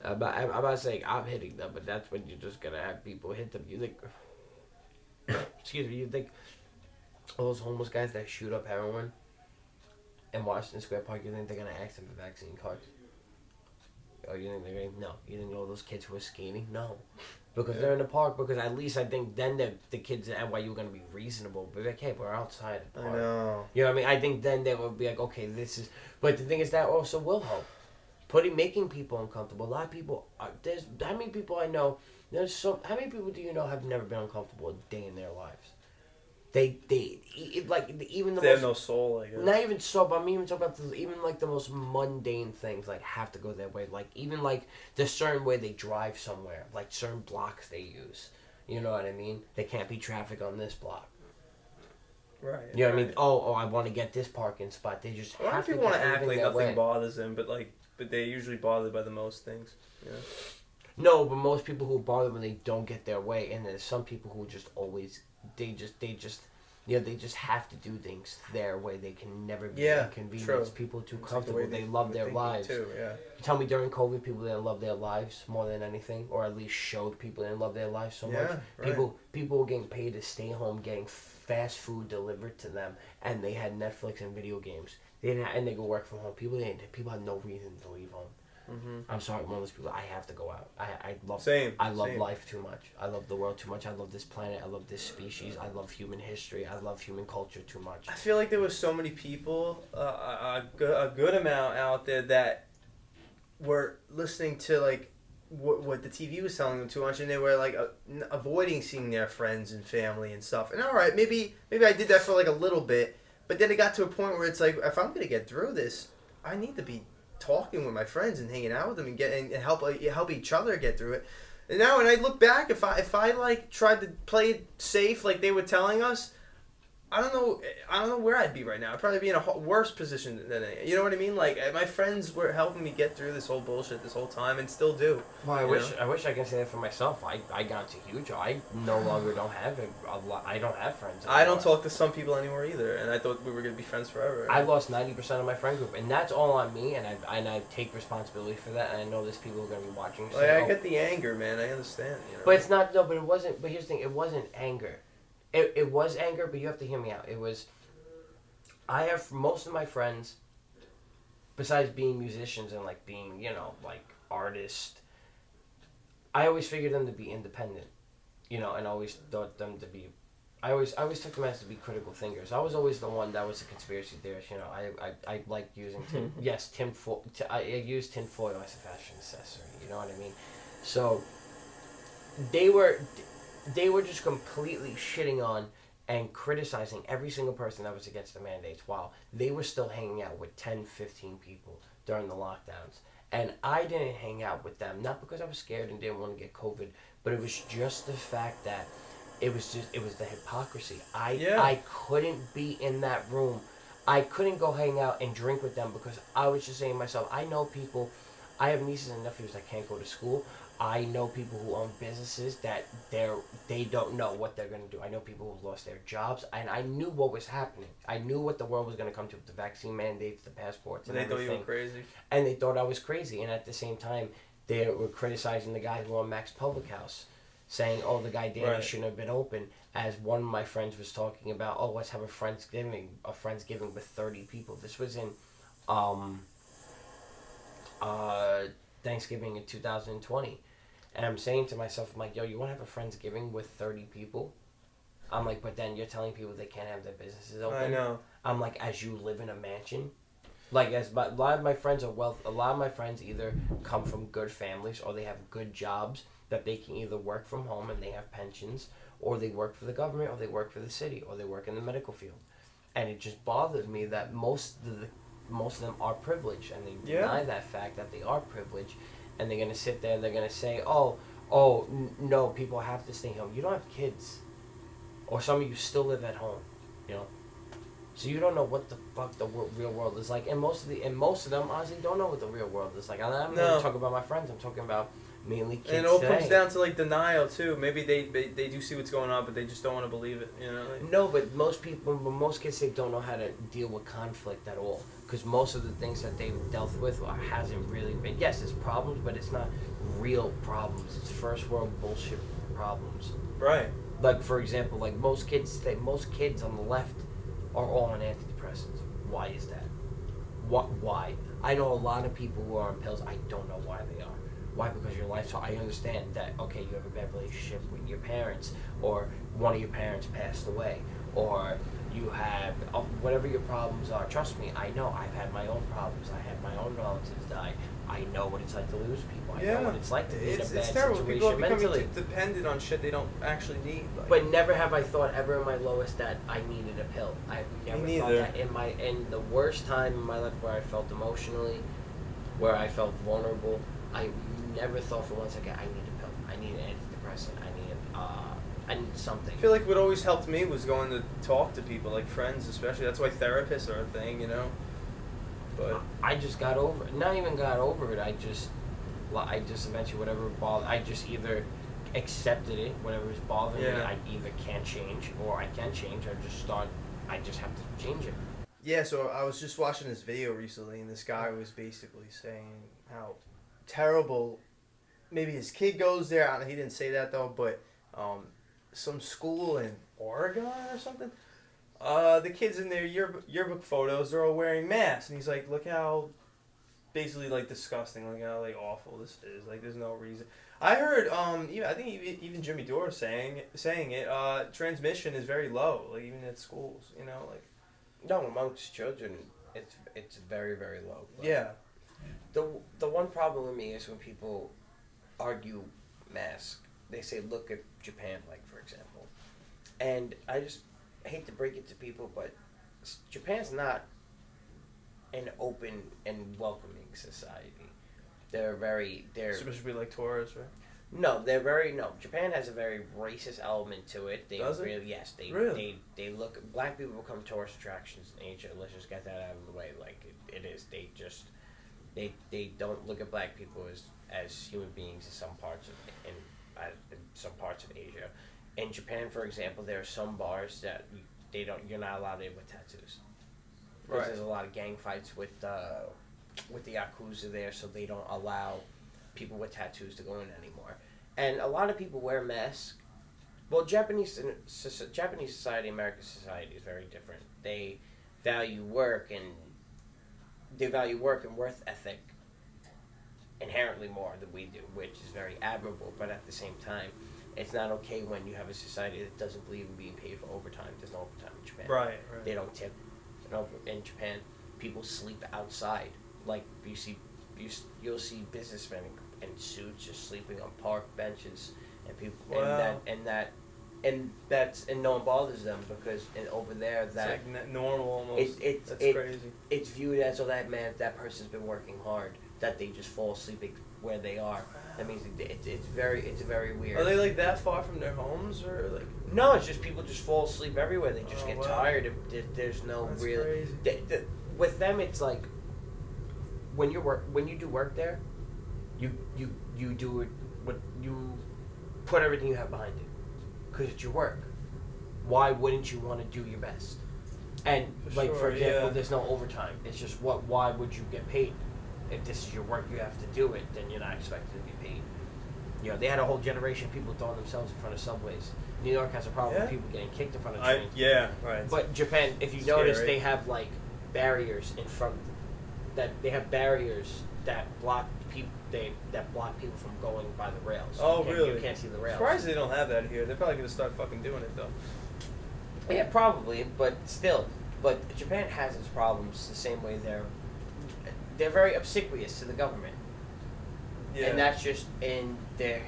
I'm not saying I'm hitting them, but that's when you're just gonna have people hit them. You think, excuse me, you think all those homeless guys that shoot up heroin in Washington Square Park, you think they're gonna ask them for vaccine cards? Or you think they're gonna, no? You think all those kids who are skating? No. Because they're in the park, because at least I think then the kids at NYU are going to be reasonable. But like, hey, we're outside the park. I know. You know what I mean? I think then they will be like, okay, this is... But the thing is that also will help. Making people uncomfortable. A lot of people... There's how many people I know... How many people do you know have never been uncomfortable a day in their lives? They have no soul, I guess. Not even so, but I'm even talking about even like the most mundane things like have to go their way. Like even like the certain way they drive somewhere, like certain blocks they use. You know what I mean? They can't be traffic on this block. Right. You know what I mean? Oh, I want to get this parking spot. They just a lot of people want to act like nothing bothers them, but they're usually bothered by the most things. Yeah. No, but most people who bother when they don't get their way, and there's some people who just always they just have to do things their way. They can never be inconvenienced. People are too comfortable. They love their lives. Too, yeah. You tell me during COVID, people didn't love their lives more than anything, or at least showed people didn't love their lives so much. Right. People were getting paid to stay home, getting fast food delivered to them, and they had Netflix and video games. And they go work from home. People had no reason to leave home. Mm-hmm. I'm sorry, one of those people. I have to go out. I love life too much. I love the world too much. I love this planet. I love this species. I love human history. I love human culture too much. I feel like there was so many people, a good amount out there that were listening to like what the TV was telling them too much, and they were like avoiding seeing their friends and family and stuff. And all right, maybe I did that for like a little bit, but then it got to a point where it's like, if I'm gonna get through this, I need to be talking with my friends and hanging out with them and help each other get through it. And now when I look back, if I like tried to play it safe like they were telling us, I don't know where I'd be right now. I'd probably be in a worse position than you know what I mean. Like my friends were helping me get through this whole bullshit this whole time and still do. Well, I wish I could say that for myself. I got to huge. I no longer don't have a lot. I don't have friends anymore. I don't talk to some people anymore either, and I thought we were gonna be friends forever. I lost 90% of my friend group, and that's all on me. And I take responsibility for that. And I know there's people who are gonna be watching. Like, I get the anger, man. I understand. You know? But it's not. No, but it wasn't. But here's the thing. It wasn't anger. It was anger, but you have to hear me out. It was, I have most of my friends, besides being musicians and like being, like artists, I always figured them to be independent, and always thought them to be, I always took them as to be critical thinkers. I was always the one that was a conspiracy theorist, I liked using tinfoil. I used tinfoil as a fashion accessory, you know what I mean? So, they were just completely shitting on and criticizing every single person that was against the mandates while they were still hanging out with 10, 15 people during the lockdowns. And I didn't hang out with them, not because I was scared and didn't want to get COVID, but it was just the fact that it was the hypocrisy. I couldn't be in that room. I couldn't go hang out and drink with them because I was just saying to myself, I know people, I have nieces and nephews that can't go to school. I know people who own businesses that they don't know what they're going to do. I know people who've lost their jobs, and I knew what was happening. I knew what the world was going to come to with the vaccine mandates, the passports, and everything. They thought you were crazy. And they thought I was crazy, and at the same time, they were criticizing the guy who owned Max Public House, saying, "Oh, the guy Danny shouldn't have been open." As one of my friends was talking about, "Oh, let's have a Friendsgiving with 30 people." This was in Thanksgiving in 2020. And I'm saying to myself, I'm like, yo, you want to have a Friendsgiving with 30 people? I'm like, but then you're telling people they can't have their businesses open. I know. I'm like, as you live in a mansion? Like, a lot of my friends are a lot of my friends either come from good families or they have good jobs that they can either work from home and they have pensions, or they work for the government, or they work for the city, or they work in the medical field. And it just bothers me that most of them are privileged, and they deny that fact that they are privileged. And they're going to sit there and they're going to say, no, people have to stay home. You don't have kids. Or some of you still live at home, you know. So you don't know what the fuck the real world is like. And most of them honestly don't know what the real world is like. I'm not even talking about my friends. I'm talking about mainly kids. And it all comes down to like denial too. Maybe they do see what's going on, but they just don't want to believe it. You know. Like, no, but most kids they don't know how to deal with conflict at all. Because most of the things that they've dealt with hasn't really been. Yes, it's problems, but it's not real problems. It's first world bullshit problems. Right. Like for example, like most kids on the left are all on antidepressants. Why is that? Why? I know a lot of people who are on pills. I don't know why they are. Why? Because your life. So I understand that. Okay, you have a bad relationship with your parents, or one of your parents passed away, or you have whatever your problems are. Trust me, I know. I've had my own problems. I had my own relatives die. I know what it's like to lose people. I know what it's like to be in a bad terrible. situation People are mentally. dependent on shit they don't actually need. Like. But never have I thought ever in my lowest that I needed a pill. I've never thought that in the worst time in my life where I felt emotionally, where I felt vulnerable. I never thought for one second I need a pill. I need an antidepressant. I need something. I feel like what always helped me was going to talk to people, like friends especially. That's why therapists are a thing, you know. But I just got over it. Not even got over it. I just eventually whatever bothered. I just either accepted it, whatever is bothering me. I either can't change or I can change. I just have to change it. Yeah. So I was just watching this video recently, and this guy was basically saying how terrible. Maybe his kid goes there. He didn't say that though, but some school in Oregon or something. The kids in their yearbook photos, they're all wearing masks, and he's like, look how basically like disgusting, like how like awful this is. Like there's no reason. I heard I think even Jimmy Dore saying it. Transmission is very low, like even at schools, you know, like. No, amongst children, it's very very low. Yeah. The one problem with me is when people argue mask. They say, look at Japan, like, for example. And I just hate to break it to people, but Japan's not an open and welcoming society. They're Especially like tourists, right? No, Japan has a very racist element to it. Does it? Really, yes. They look, black people become tourist attractions in Asia. Let's just get that out of the way. Like, it is. They don't look at black people as human beings in some parts of Asia. In Japan, for example, there are some bars that you're not allowed in with tattoos. Because there's a lot of gang fights with the Yakuza there, so they don't allow people with tattoos to go in anymore. And a lot of people wear masks. Well, Japanese society, American society is very different. They value work and worth ethic inherently more than we do, which is very admirable. But at the same time, it's not okay when you have a society that doesn't believe in being paid for overtime. There's no overtime in Japan. Right. They don't tip. In Japan, people sleep outside. Like you'll see businessmen in suits just sleeping on park benches and people Wow. and no one bothers them because over there It's that like normal almost. That's crazy. It's viewed as, oh, that person's been working hard, that they just fall asleep where they are. That means it's very weird. Are they like that far from their homes or like? No, it's just people just fall asleep everywhere. They just get wow. tired. There's no That's real. crazy. With them, it's like when you do work there, you do it. What you put everything you have behind it, because it's your work. Why wouldn't you want to do your best? And for example, there's no overtime. It's just why would you get paid? If this is your work, you have to do it. Then you're not expected to be paid. You know, they had a whole generation of people throwing themselves in front of subways. New York has a problem with people getting kicked in front of trains. Right. But Japan, if you notice, they have like barriers in front. They have barriers that block people. That block people from going by the rails. Really? You can't see the rails. Surprised they don't have that here. They're probably gonna start fucking doing it though. Yeah, probably, but still. But Japan has its problems the same way they're very obsequious to the government. Yeah. And that's just in their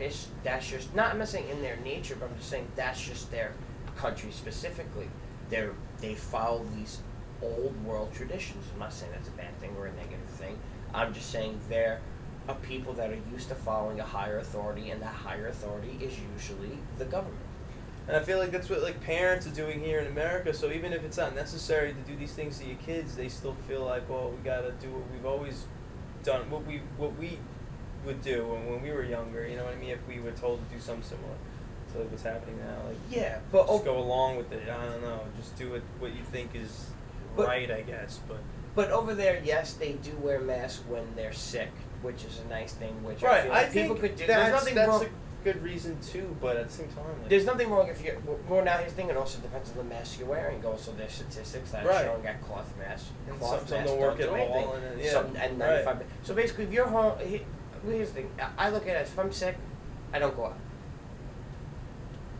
that's just not. I'm not saying in their nature, but I'm just saying that's just their country specifically. They follow these old world traditions. I'm not saying that's a bad thing or a negative thing. I'm just saying they're a people that are used to following a higher authority, and that higher authority is usually the government. And I feel like that's what like parents are doing here in America. So even if it's not necessary to do these things to your kids, they still feel like, well, we gotta do what we've always done, what we would do when we were younger. You know what I mean? If we were told to do something similar to what's happening now, like but just go along with it. I don't know, just do what you think is right, I guess. But over there, yes, they do wear masks when they're sick, which is a nice thing. Which right, I feel like people could do. There's nothing wrong. Good reason too, but at the same time, like, there's nothing wrong if you're. Well, now here's the thing. It also depends on the mask you're wearing. Also, there's statistics that are showing that cloth masks. Some don't work at all. And 95. So basically, if you're home, here's the thing. I look at it as if I'm sick, I don't go out.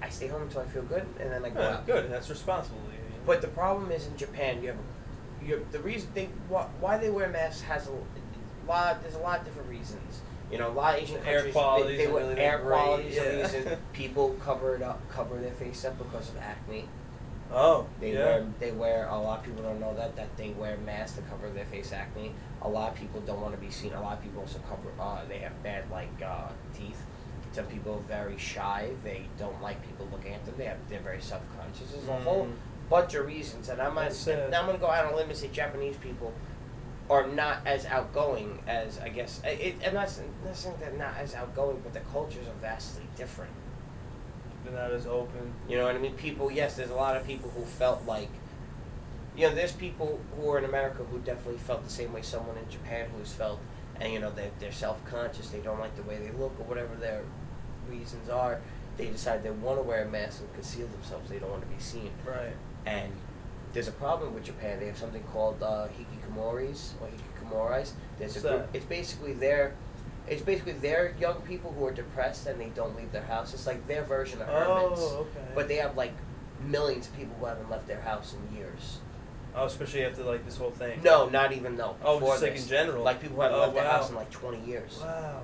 I stay home until I feel good, and then I go out. Good, that's responsible. You know? But the problem is in Japan, the reason why they wear masks has there's a lot of different reasons. You know, a lot of Asian countries, air quality is a reason. People cover their face up because of acne. They wear, a lot of people don't know that they wear masks to cover their face acne. A lot of people don't want to be seen. A lot of people also they have bad teeth. Some people are very shy. They don't like people looking at them. They're very self-conscious. There's a whole bunch of reasons, and I'm going to go out on a limb and say Japanese people are not as outgoing as, I guess. I'm not saying they're not as outgoing, but the cultures are vastly different. They're not as open. You know what I mean? There's a lot of people who felt like, there's people who are in America who definitely felt the same way someone in Japan who's felt, and they're self-conscious, they don't like the way they look or whatever their reasons are. They decide they want to wear a mask and conceal themselves. They don't want to be seen. Right. And there's a problem with Japan. They have something called hikikomoris or hikikomoris. There's a group. It's basically their young people who are depressed and they don't leave their house. It's like their version of hermits. Oh, okay. But they have like millions of people who haven't left their house in years. Oh, especially after like this whole thing. No, not even though. Oh, just like in general. Like people who haven't left their house in like 20 years. Wow.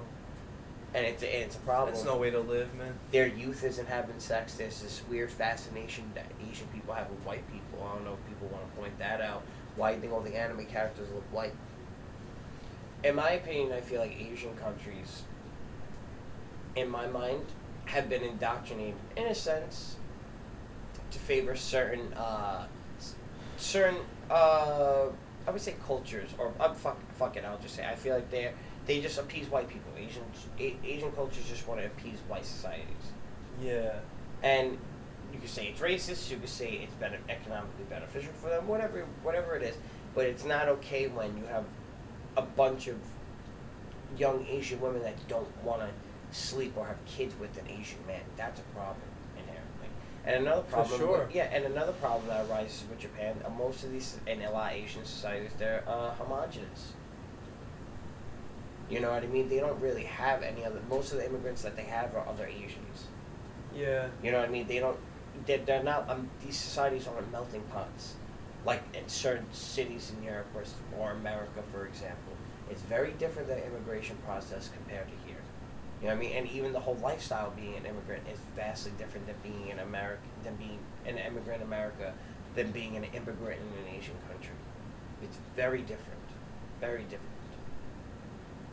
And it's a problem. That's no way to live, man. Their youth isn't having sex. There's this weird fascination that Asian people have with white people. I don't know if people want to point that out. Why do you think all the anime characters look white? In my opinion, I feel like Asian countries, in my mind, have been indoctrinated, in a sense, to favor certain, I would say cultures, or fuck it, I'll just say, I feel like they just appease white people. Asian cultures just want to appease white societies. Yeah. And you could say it's racist, you could say it's economically beneficial for them, whatever it is. But it's not okay when you have a bunch of young Asian women that don't want to sleep or have kids with an Asian man. That's a problem inherently. And another problem, another problem that arises with Japan, most of these, and a lot of Asian societies, they're homogenous. You know what I mean? They don't really have any other. Most of the immigrants that they have are other Asians. Yeah. You know what I mean? They're not. These societies aren't melting pots, like in certain cities in Europe or America, for example. It's very different than immigration process compared to here. You know what I mean? And even the whole lifestyle of being an immigrant is vastly different than being an immigrant in America, than being an immigrant in an Asian country. It's very different. Very different.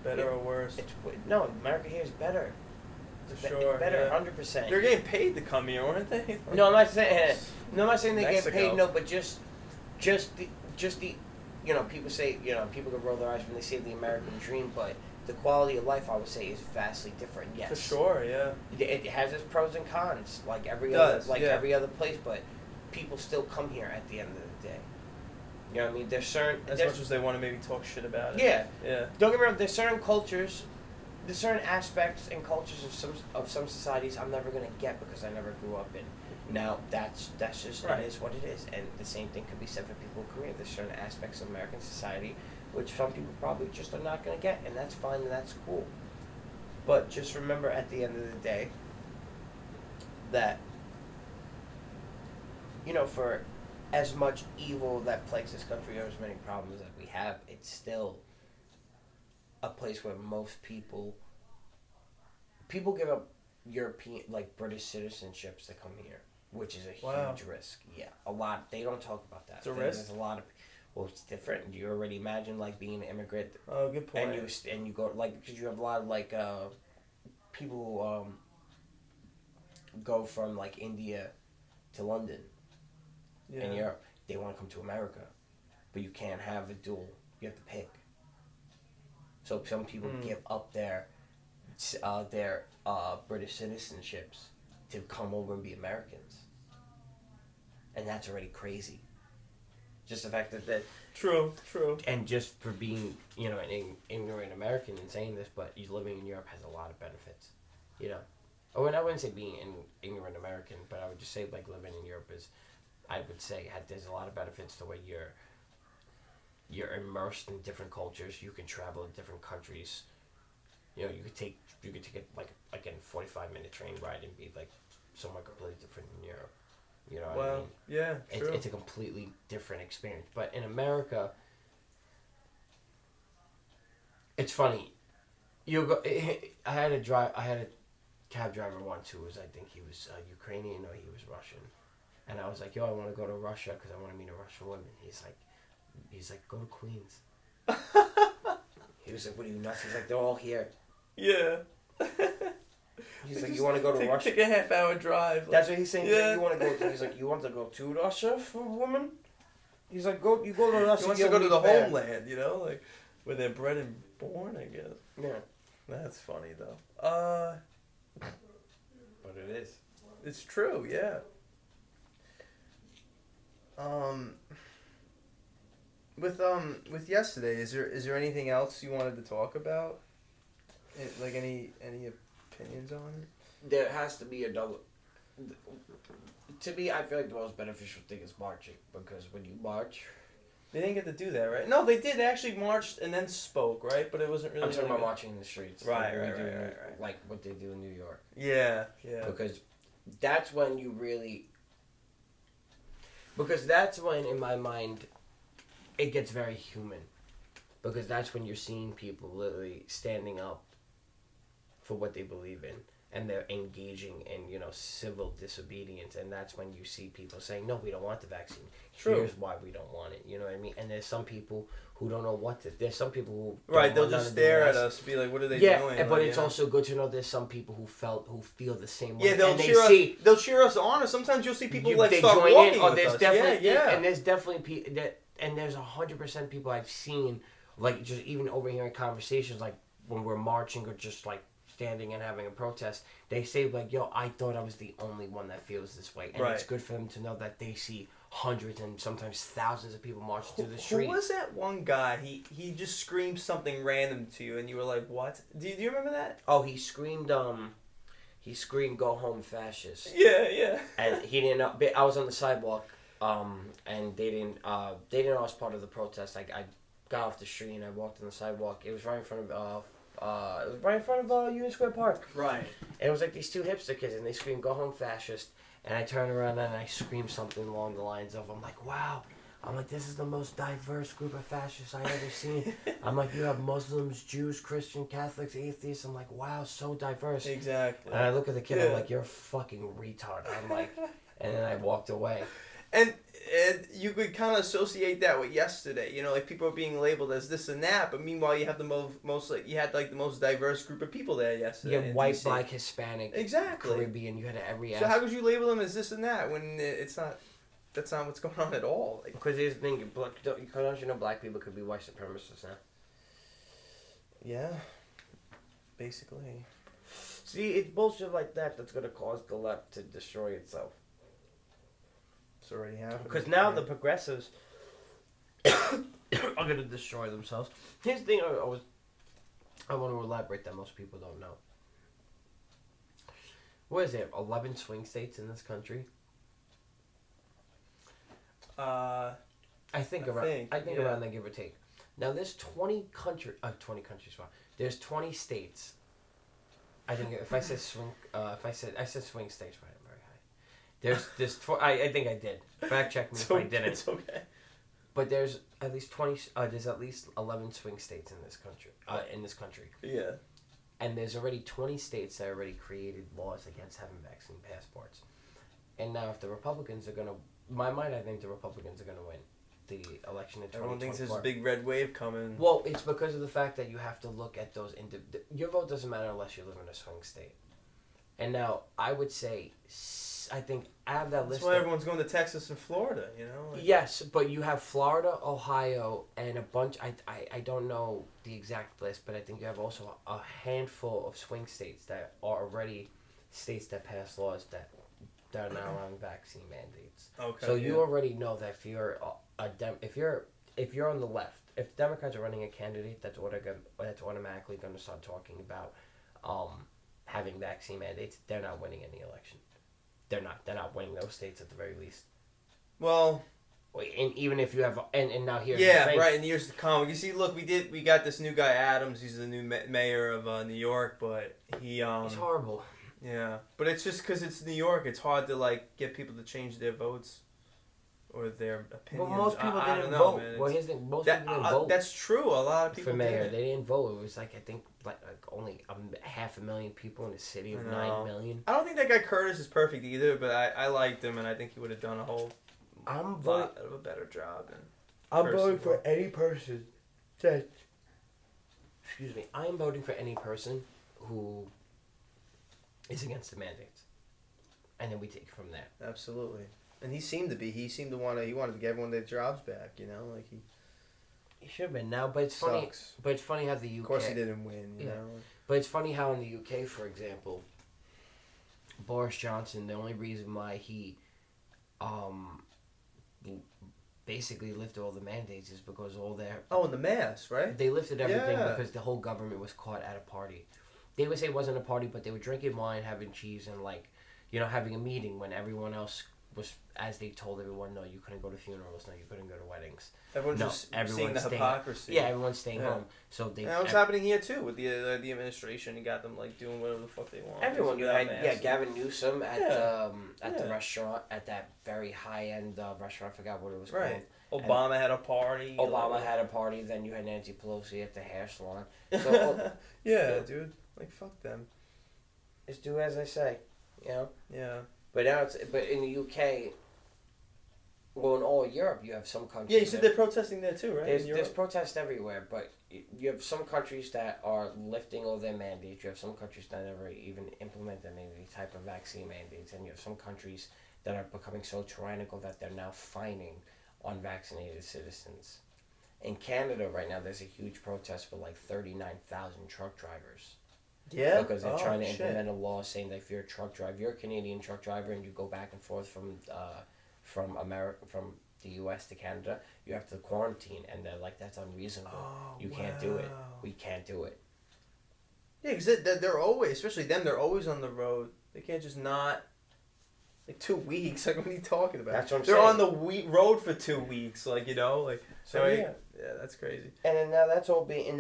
Better or worse? No, America here is better. For sure. It's better, yeah. 100%. They're getting paid to come here, aren't they? No, I'm not saying. No, I'm not saying they Mexico. get paid. No, but just the. You know, people say, you know, people can roll their eyes when they say the American dream, but the quality of life, I would say, is vastly different. Yes. For sure, yeah. It has its pros and cons, like every every other place, but people still come here at the end of the day. You know what I mean? There's much as they want to maybe talk shit about it. Yeah. Yeah. Don't get me wrong. There's certain cultures, there's certain aspects and cultures of some societies I'm never gonna get because I never grew up in. Now that's just right. It is what it is, and the same thing could be said for people in Korea. There's certain aspects of American society which some people probably just are not gonna get, and that's fine and that's cool. But just remember, at the end of the day, that you know, for as much evil that plagues this country, or as many problems that we have, it's still a place where most people give up European, like British citizenships to come here, which is a huge risk. Yeah, a lot. They don't talk about that. It's a risk. There's a lot of. Well, it's different. You already imagine like being an immigrant. Oh, good point. And you go like, because you have a lot of like people who go from like India to London. Yeah. In Europe, they want to come to America, but you can't have a dual. You have to pick. So some people give up their British citizenships to come over and be Americans, and that's already crazy. Just the fact that True. and just for being, you know, an ignorant American and saying this, but you living in Europe has a lot of benefits, you know. Oh, and I wouldn't say being an ignorant American, but I would just say like living in Europe is, I would say, there's a lot of benefits to where you're immersed in different cultures. You can travel to different countries. You know, you could take it like a 45-minute train ride and be like somewhere completely different in Europe. You know what I mean? Yeah, true. It's a completely different experience. But in America, it's funny. You go. I had a cab driver once who was, I think he was Ukrainian or he was Russian, and I was like, yo, I want to go to Russia because I want to meet a Russian woman. He's like, go to Queens. He was like, what are you nuts? He's like, they're all here. Yeah. He's like, you want to go to Russia? Take a half-hour drive. That's what he's saying. Yeah. You want to go? He's like, you want to go to Russia for a woman? He's like, you go to Russia. He wants to go to the homeland, you know, like where they're bred and born, I guess. Yeah. That's funny though. But it is. It's true, yeah. With yesterday, is there anything else you wanted to talk about? Like any opinions on it? There has to be a double. To me, I feel like the most beneficial thing is marching, because when you march, they didn't get to do that, right? No, they did. They actually marched and then spoke, right? But it wasn't really. I'm talking about marching in the streets, right. Like what they do in New York. Yeah. Because that's when you really. Because that's when, in my mind, it gets very human. Because that's when you're seeing people literally standing up for what they believe in, and they're engaging in, you know, civil disobedience, and that's when you see people saying, no, we don't want the vaccine. True. Here's why we don't want it. You know what I mean? And there's some people who don't know what to. There's some people who they'll just stare at us, be like, what are they doing? Yeah, but it's also good to know there's some people who feel the same way. Yeah, they'll cheer us on, or sometimes you'll see people start walking with us. And there's definitely and there's 100% people I've seen, like, just even overhearing conversations, like when we're marching or just like standing and having a protest, they say like, yo, I thought I was the only one that feels this way. And it's good for them to know that they see hundreds and sometimes thousands of people march through the street. Who was that one guy? He just screamed something random to you and you were like, what? Do you remember that? Oh, he screamed go home fascist. Yeah. And he didn't know. I was on the sidewalk, and they didn't know I was part of the protest. I got off the street and I walked on the sidewalk. It was right in front of Union Square Park. Right. And it was like these two hipster kids, and they screamed, go home fascist. And I turned around and I screamed something along the lines of, I'm like, wow, I'm like, this is the most diverse group of fascists I ever seen. I'm like, you have Muslims, Jews, Christian, Catholics, atheists. I'm like, wow, so diverse. Exactly. And I look at the kid, I'm like, you're a fucking retard. I'm like, and then I walked away. And you could kind of associate that with yesterday, you know, like people are being labeled as this and that, but meanwhile you have the most like you had like the most diverse group of people there yesterday. You have white, black, Hispanic, exactly, Caribbean. You had every. So how could you label them as this and that when it's not? That's not what's going on at all. Like, because here's the thing, don't you know black people could be white supremacists now? Yeah, basically. See, it's bullshit like that that's gonna cause the left to destroy itself. It's already happening. Because now the progressives are gonna destroy themselves. Here's the thing I want to elaborate that most people don't know. What is it? 11 swing states in this country. I think around that, give or take. Now there's 20 countries. Wow. There's 20 states. I think if I said swing, I said swing states right. I think I did. Fact check me if I didn't. It's okay. But there's at least 11 swing states in this country. Yeah. And there's already 20 states that already created laws against having vaccine passports. And now if the Republicans are gonna, in my mind, I think the Republicans are gonna win the election in 2024. Everyone thinks there's a big red wave coming. Well, it's because of the fact that you have to look at those. Your vote doesn't matter unless you live in a swing state. And now I would say, I think out of that list. That's why everyone's going to Texas and Florida, you know? Like, yes, but you have Florida, Ohio, and a bunch. I don't know the exact list, but I think you have also a handful of swing states that are already states that pass laws that are now allowing vaccine mandates. Okay. So you already know that if you're if you're on the left, if Democrats are running a candidate that's automatically going to start talking about having vaccine mandates, they're not winning any election. They're not winning those states at the very least. Well, and even if you have and now here's yeah, the thing. right. In years to come, you see, look, we got this new guy Adams. He's the new mayor of New York, but he's horrible. Yeah, but it's just because it's New York. It's hard to like get people to change their votes or their opinions. Well, most people didn't know, vote. man. Well, here's the thing. Most people didn't vote. That's true. A lot of people for mayor. didn't. They didn't vote. It was like I think like only 500,000 people in a city of 9 million. I don't think that guy Curtis is perfect either, but I liked him, and I think he would have done a whole lot of a better job. I'm voting for any person that. Excuse me. I am voting for any person who is against the mandates, and then we take it from there. Absolutely. And he seemed to be. He wanted to get everyone their jobs back. You know, like he should have been now. But it's funny. But it's funny how the UK. Of course, he didn't win. You know. But it's funny how in the UK, for example, Boris Johnson. The only reason why he, basically lifted all the mandates is because all their. Oh, and the masks, right? They lifted everything because the whole government was caught at a party. They would say it wasn't a party, but they were drinking wine, having cheese, and having a meeting when everyone else was, as they told everyone, no, you couldn't go to funerals, no, you couldn't go to weddings. Everyone's seeing the hypocrisy. Yeah, everyone's staying home. So they. And what's happening here too with the administration? You got them like doing whatever the fuck they want. Everyone, Gavin Newsom at the restaurant, at that very high end restaurant. I forgot what it was called. Obama had a party. Had a party. Then you had Nancy Pelosi at the hair salon. So, dude. Like, fuck them. Just do as I say, you know? Yeah. But now but in the UK, well, in all Europe, you have some countries. Yeah, you said they're protesting there too, right? There's protests everywhere, but you have some countries that are lifting all their mandates. You have some countries that never even implemented any type of vaccine mandates, and you have some countries that are becoming so tyrannical that they're now fining unvaccinated citizens. In Canada right now, there's a huge protest for like 39,000 truck drivers. Yeah, because they're trying to implement a law saying that if you're a truck driver, you're a Canadian truck driver, and you go back and forth from the U.S. to Canada, you have to quarantine, and they're like, that's unreasonable. You can't do it. We can't do it. Yeah, because they're always, especially them, they're always on the road. They can't just not. Like 2 weeks. Like, what are you talking about? That's what I'm saying. saying. They're on the road for 2 weeks. Like, you know, like so. Yeah, that's crazy. And then now that's all being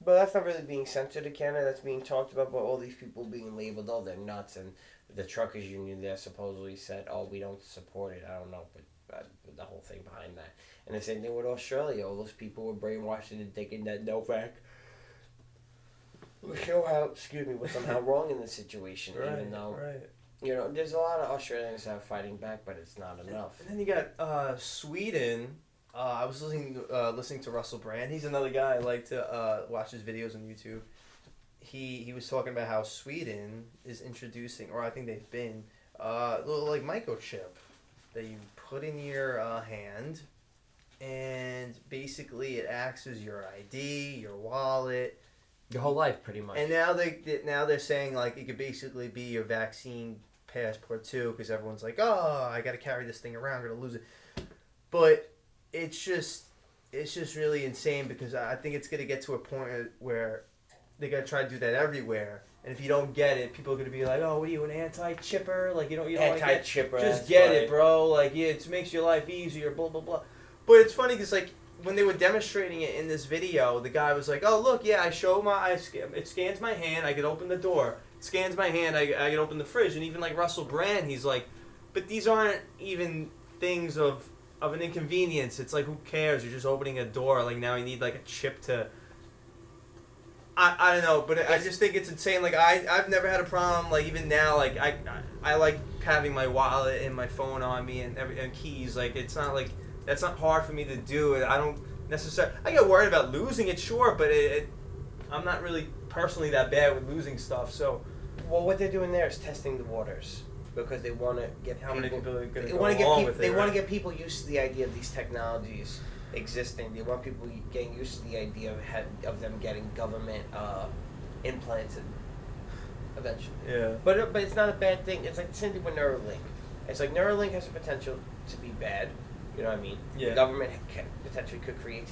but that's not really being censored to Canada. That's being talked about all these people being labeled, oh, they're nuts. And the truckers union there supposedly said, oh, we don't support it. I don't know. But the whole thing behind that. And the same thing with Australia. All those people were brainwashed into thinking that Novak was somehow wrong in the situation, even though, there's a lot of Australians that are fighting back, but it's not enough. And then you got Sweden. I was listening to Russell Brand. He's another guy I like to watch his videos on YouTube. He was talking about how Sweden is introducing, or I think they've been, little like microchip that you put in your hand, and basically it acts as your ID, your wallet, your whole life, pretty much. And now they're saying like it could basically be your vaccine passport too, because everyone's like, oh, I got to carry this thing around, I'm gonna lose it. But it's just really insane, because I think it's gonna get to a point where they gotta try to do that everywhere. And if you don't get it, people are gonna be like, "Oh, what are you, an anti-chipper? Like you don't anti-chipper? Just get it, bro. Like it makes your life easier." Blah blah blah. But it's funny because like when they were demonstrating it in this video, the guy was like, "Oh look, yeah, it scans my hand. I can open the door. It scans my hand. I can open the fridge." And even like Russell Brand, he's like, "But these aren't even things of an inconvenience. It's like, who cares? You're just opening a door. Like now you need like a chip to." I don't know, but I just think it's insane. Like I've never had a problem. Like even now, like I like having my wallet and my phone on me and keys. Like it's not like that's not hard for me to do. I don't necessarily. I get worried about losing it, sure, but I'm not really personally that bad with losing stuff. So, well, what they're doing there is testing the waters, because they want to get how many people are going to go along with it. They want to get people used to the idea of these technologies existing. They want people getting used to the idea of them getting government implanted eventually. Yeah. But it's not a bad thing. It's like the same thing with Neuralink. It's like Neuralink has the potential to be bad. You know what I mean? Yeah. The government potentially could create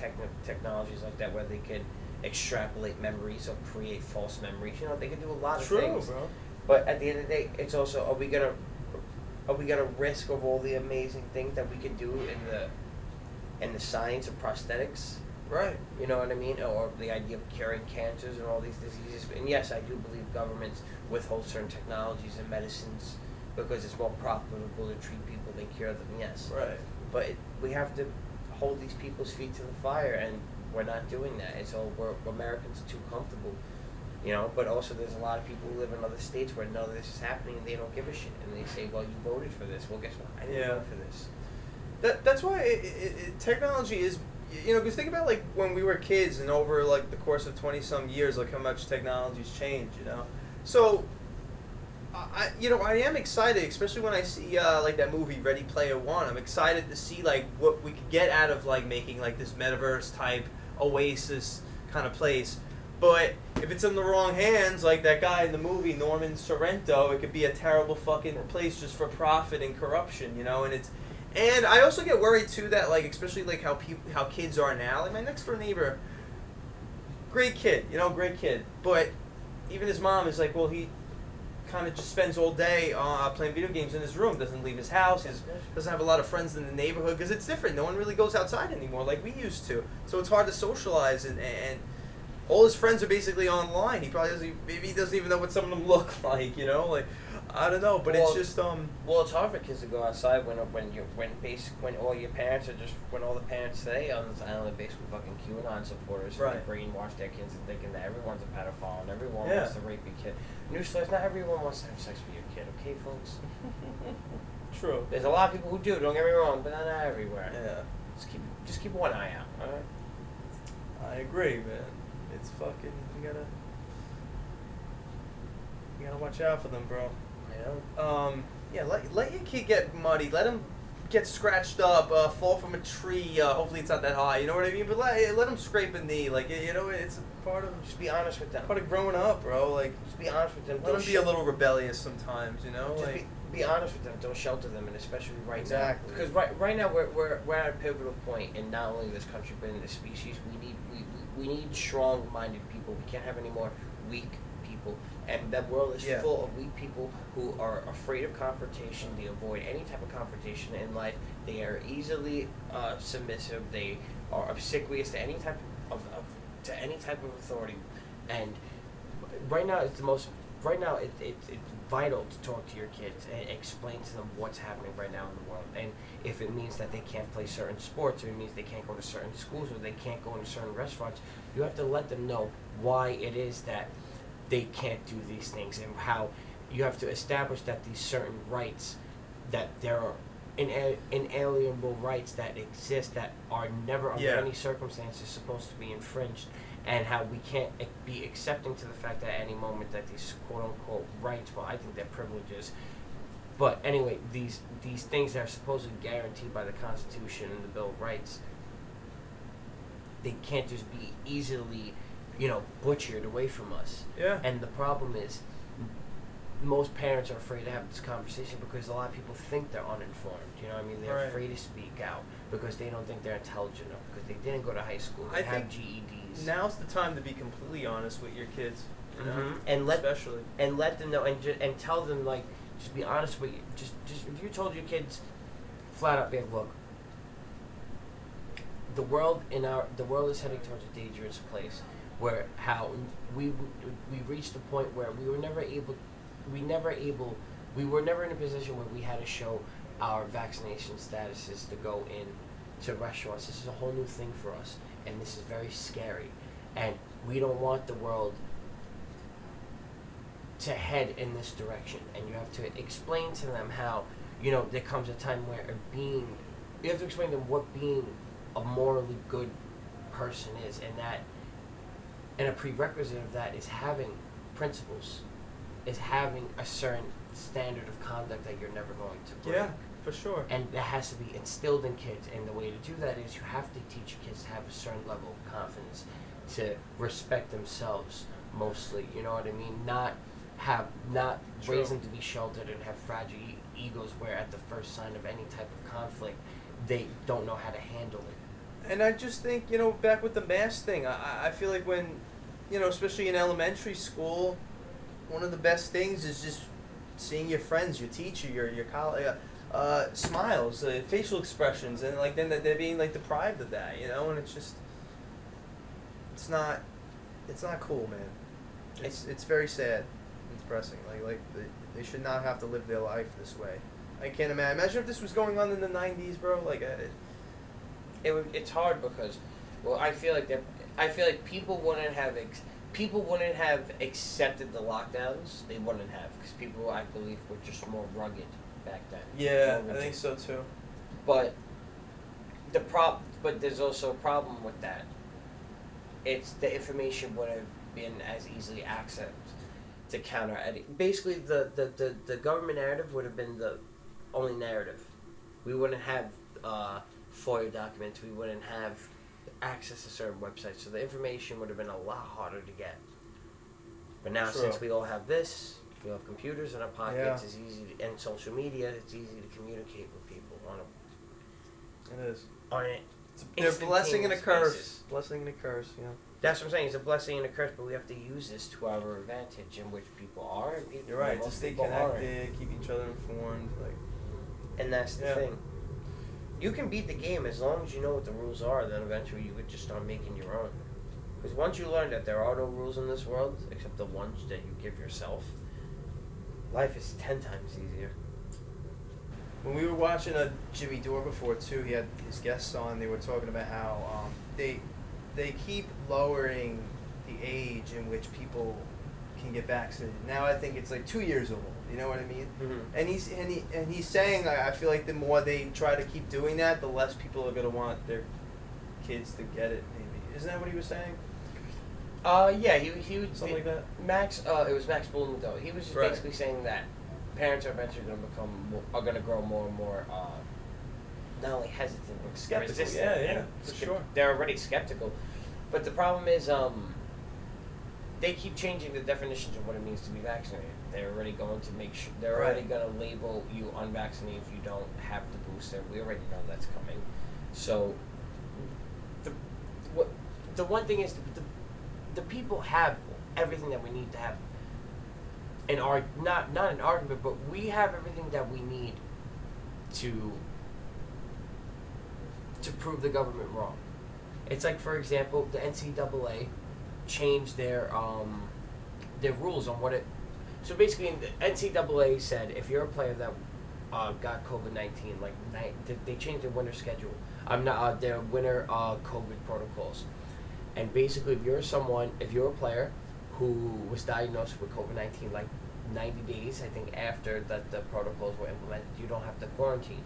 technologies like that where they could extrapolate memories or create false memories. You know, they could do a lot of things. Bro. But at the end of the day, it's also are we gonna risk of all the amazing things that we can do in the science of prosthetics? Right. You know what I mean? Or the idea of curing cancers and all these diseases. And yes, I do believe governments withhold certain technologies and medicines because it's more profitable to treat people than cure them. Yes. Right. But we have to hold these people's feet to the fire, and we're not doing that. It's all Americans are too comfortable. You know, but also there's a lot of people who live in other states where none of this is happening and they don't give a shit. And they say, well, you voted for this. Well, guess what? I didn't vote for this. That's why technology is, you know, because think about like when we were kids and over like the course of 20-some years, like how much technology's changed, you know. So, I am excited, especially when I see like that movie Ready Player One. I'm excited to see like what we could get out of like making like this metaverse type oasis kind of place. But if it's in the wrong hands, like that guy in the movie, Norman Sorrento, it could be a terrible fucking place just for profit and corruption, you know. And I also get worried too that like, especially like how kids are now. Like my next door neighbor, great kid, but even his mom is like, well, he kind of just spends all day playing video games in his room, doesn't leave his house, doesn't have a lot of friends in the neighborhood because it's different. No one really goes outside anymore like we used to, so it's hard to socialize and all his friends are basically online. He probably doesn't even know what some of them look like, you know, like I don't know, but it's just Well, it's hard for kids to go outside when all your parents are just when all the parents today on this island are basically fucking QAnon supporters who brainwash their kids and thinking that everyone's a pedophile and everyone wants to rape your kid. Newsflash: not everyone wants to have sex with your kid, okay, folks? True. There's a lot of people who do. Don't get me wrong, but not everywhere. Yeah. Just keep one eye out. All right. I agree, man. It's fucking you gotta watch out for them, bro. Yeah. Let your kid get muddy. Let him get scratched up, fall from a tree. Hopefully it's not that high. You know what I mean? But let him scrape a knee. Like you know, it's a part of. Just be honest with them. Part of growing up, bro. Like just be honest with them. Let them be a little rebellious sometimes. You know, just be honest with them. Don't shelter them, and especially right now. Exactly. Because right now we're at a pivotal point in not only this country but in the species. We need strong-minded people. We can't have any more weak people. And that world is full of weak people who are afraid of confrontation. They avoid any type of confrontation in life. They are easily submissive. They are obsequious to any type of authority. And right now, it's the most right now it's vital to talk to your kids and explain to them what's happening right now in the world. And if it means that they can't play certain sports, or it means they can't go to certain schools, or they can't go into certain restaurants, you have to let them know why it is that they can't do these things, and how you have to establish that these certain rights, that there are inalienable rights that exist that are never under any circumstances supposed to be infringed, and how we can't be accepting to the fact that at any moment that these quote-unquote rights, well, I think they're privileges, but anyway, these things that are supposedly guaranteed by the Constitution and the Bill of Rights, they can't just be easily, butchered away from us. Yeah. And the problem is, most parents are afraid to have this conversation because a lot of people think they're uninformed. You know what I mean? They're afraid to speak out because they don't think they're intelligent enough, because they didn't go to high school. They have GEDs. Now's the time to be completely honest with your kids. You know? And let them know, and tell them, like, just be honest with you. Just if you told your kids flat out, look, the world is heading towards a dangerous place, where how we reached a point where we were never in a position where we had to show our vaccination statuses to go in to restaurants. This is a whole new thing for us, and this is very scary, and we don't want the world to head in this direction. And you have to explain to them how, there comes a time where you have to explain to them what being a morally good person is, and a prerequisite of that is having principles, is having a certain standard of conduct that you're never going to break. Yeah, for sure. And that has to be instilled in kids, and the way to do that is you have to teach your kids to have a certain level of confidence, to respect themselves mostly, you know what I mean? Not raise them to be sheltered and have fragile egos where at the first sign of any type of conflict, they don't know how to handle it. And I just think, back with the mask thing, I feel like when, especially in elementary school, one of the best things is just seeing your friends, your teacher, your colleague, smiles, facial expressions, and then they're being deprived of that, and it's just, it's not cool, man. It's very sad, and depressing. They should not have to live their life this way. I can't imagine. Imagine if this was going on in the '90s, bro. It's hard because, well, I feel like people wouldn't have accepted the lockdowns. They wouldn't have, because people, I believe, were just more rugged back then. Yeah, I think so too. But there's also a problem with that. It's the information would have been as easily accessed to counter it. Basically, the government narrative would have been the only narrative. We wouldn't have FOIA documents. We wouldn't have access to certain websites, so the information would have been a lot harder to get. But now, since we all have this, we have computers in our pockets, it's easy and social media, it's easy to communicate with people on a... It is. On it. It's a blessing and a curse. Blessing and a curse, That's what I'm saying. It's a blessing and a curse, but we have to use this to our advantage, in which people are. And people, you're right. To stay connected, keep each other informed, And that's the thing. You can beat the game as long as you know what the rules are. Then eventually you could just start making your own. Because once you learn that there are no rules in this world, except the ones that you give yourself, life is 10 times easier. When we were watching Jimmy Dore before too, he had his guests on. They were talking about how they keep lowering the age in which people can get vaccinated. Now I think it's 2 years old. You know what I mean? Mm-hmm. And he's saying, I feel like the more they try to keep doing that, the less people are gonna want their kids to get it. Maybe isn't that what he was saying? Yeah, he would something like that. Max, it was Max Blumenthal. He was just basically saying that parents are eventually going to grow more and more not only hesitant but skeptical. Resistant. Yeah, for sure. They're already skeptical, but the problem is they keep changing the definitions of what it means to be vaccinated. They're already going to make sure they're already going to label you unvaccinated if you don't have the booster. We already know that's coming. So the one thing is the people have everything that we need to have. Not an argument, but we have everything that we need to prove the government wrong. It's like, for example, the NCAA changed their rules on what it. So basically, the NCAA said if you're a player that got COVID-19, they changed their winter schedule. I'm not their winter COVID protocols, and basically, if you're a player who was diagnosed with COVID-19 like 90 days, I think after that the protocols were implemented, you don't have to quarantine.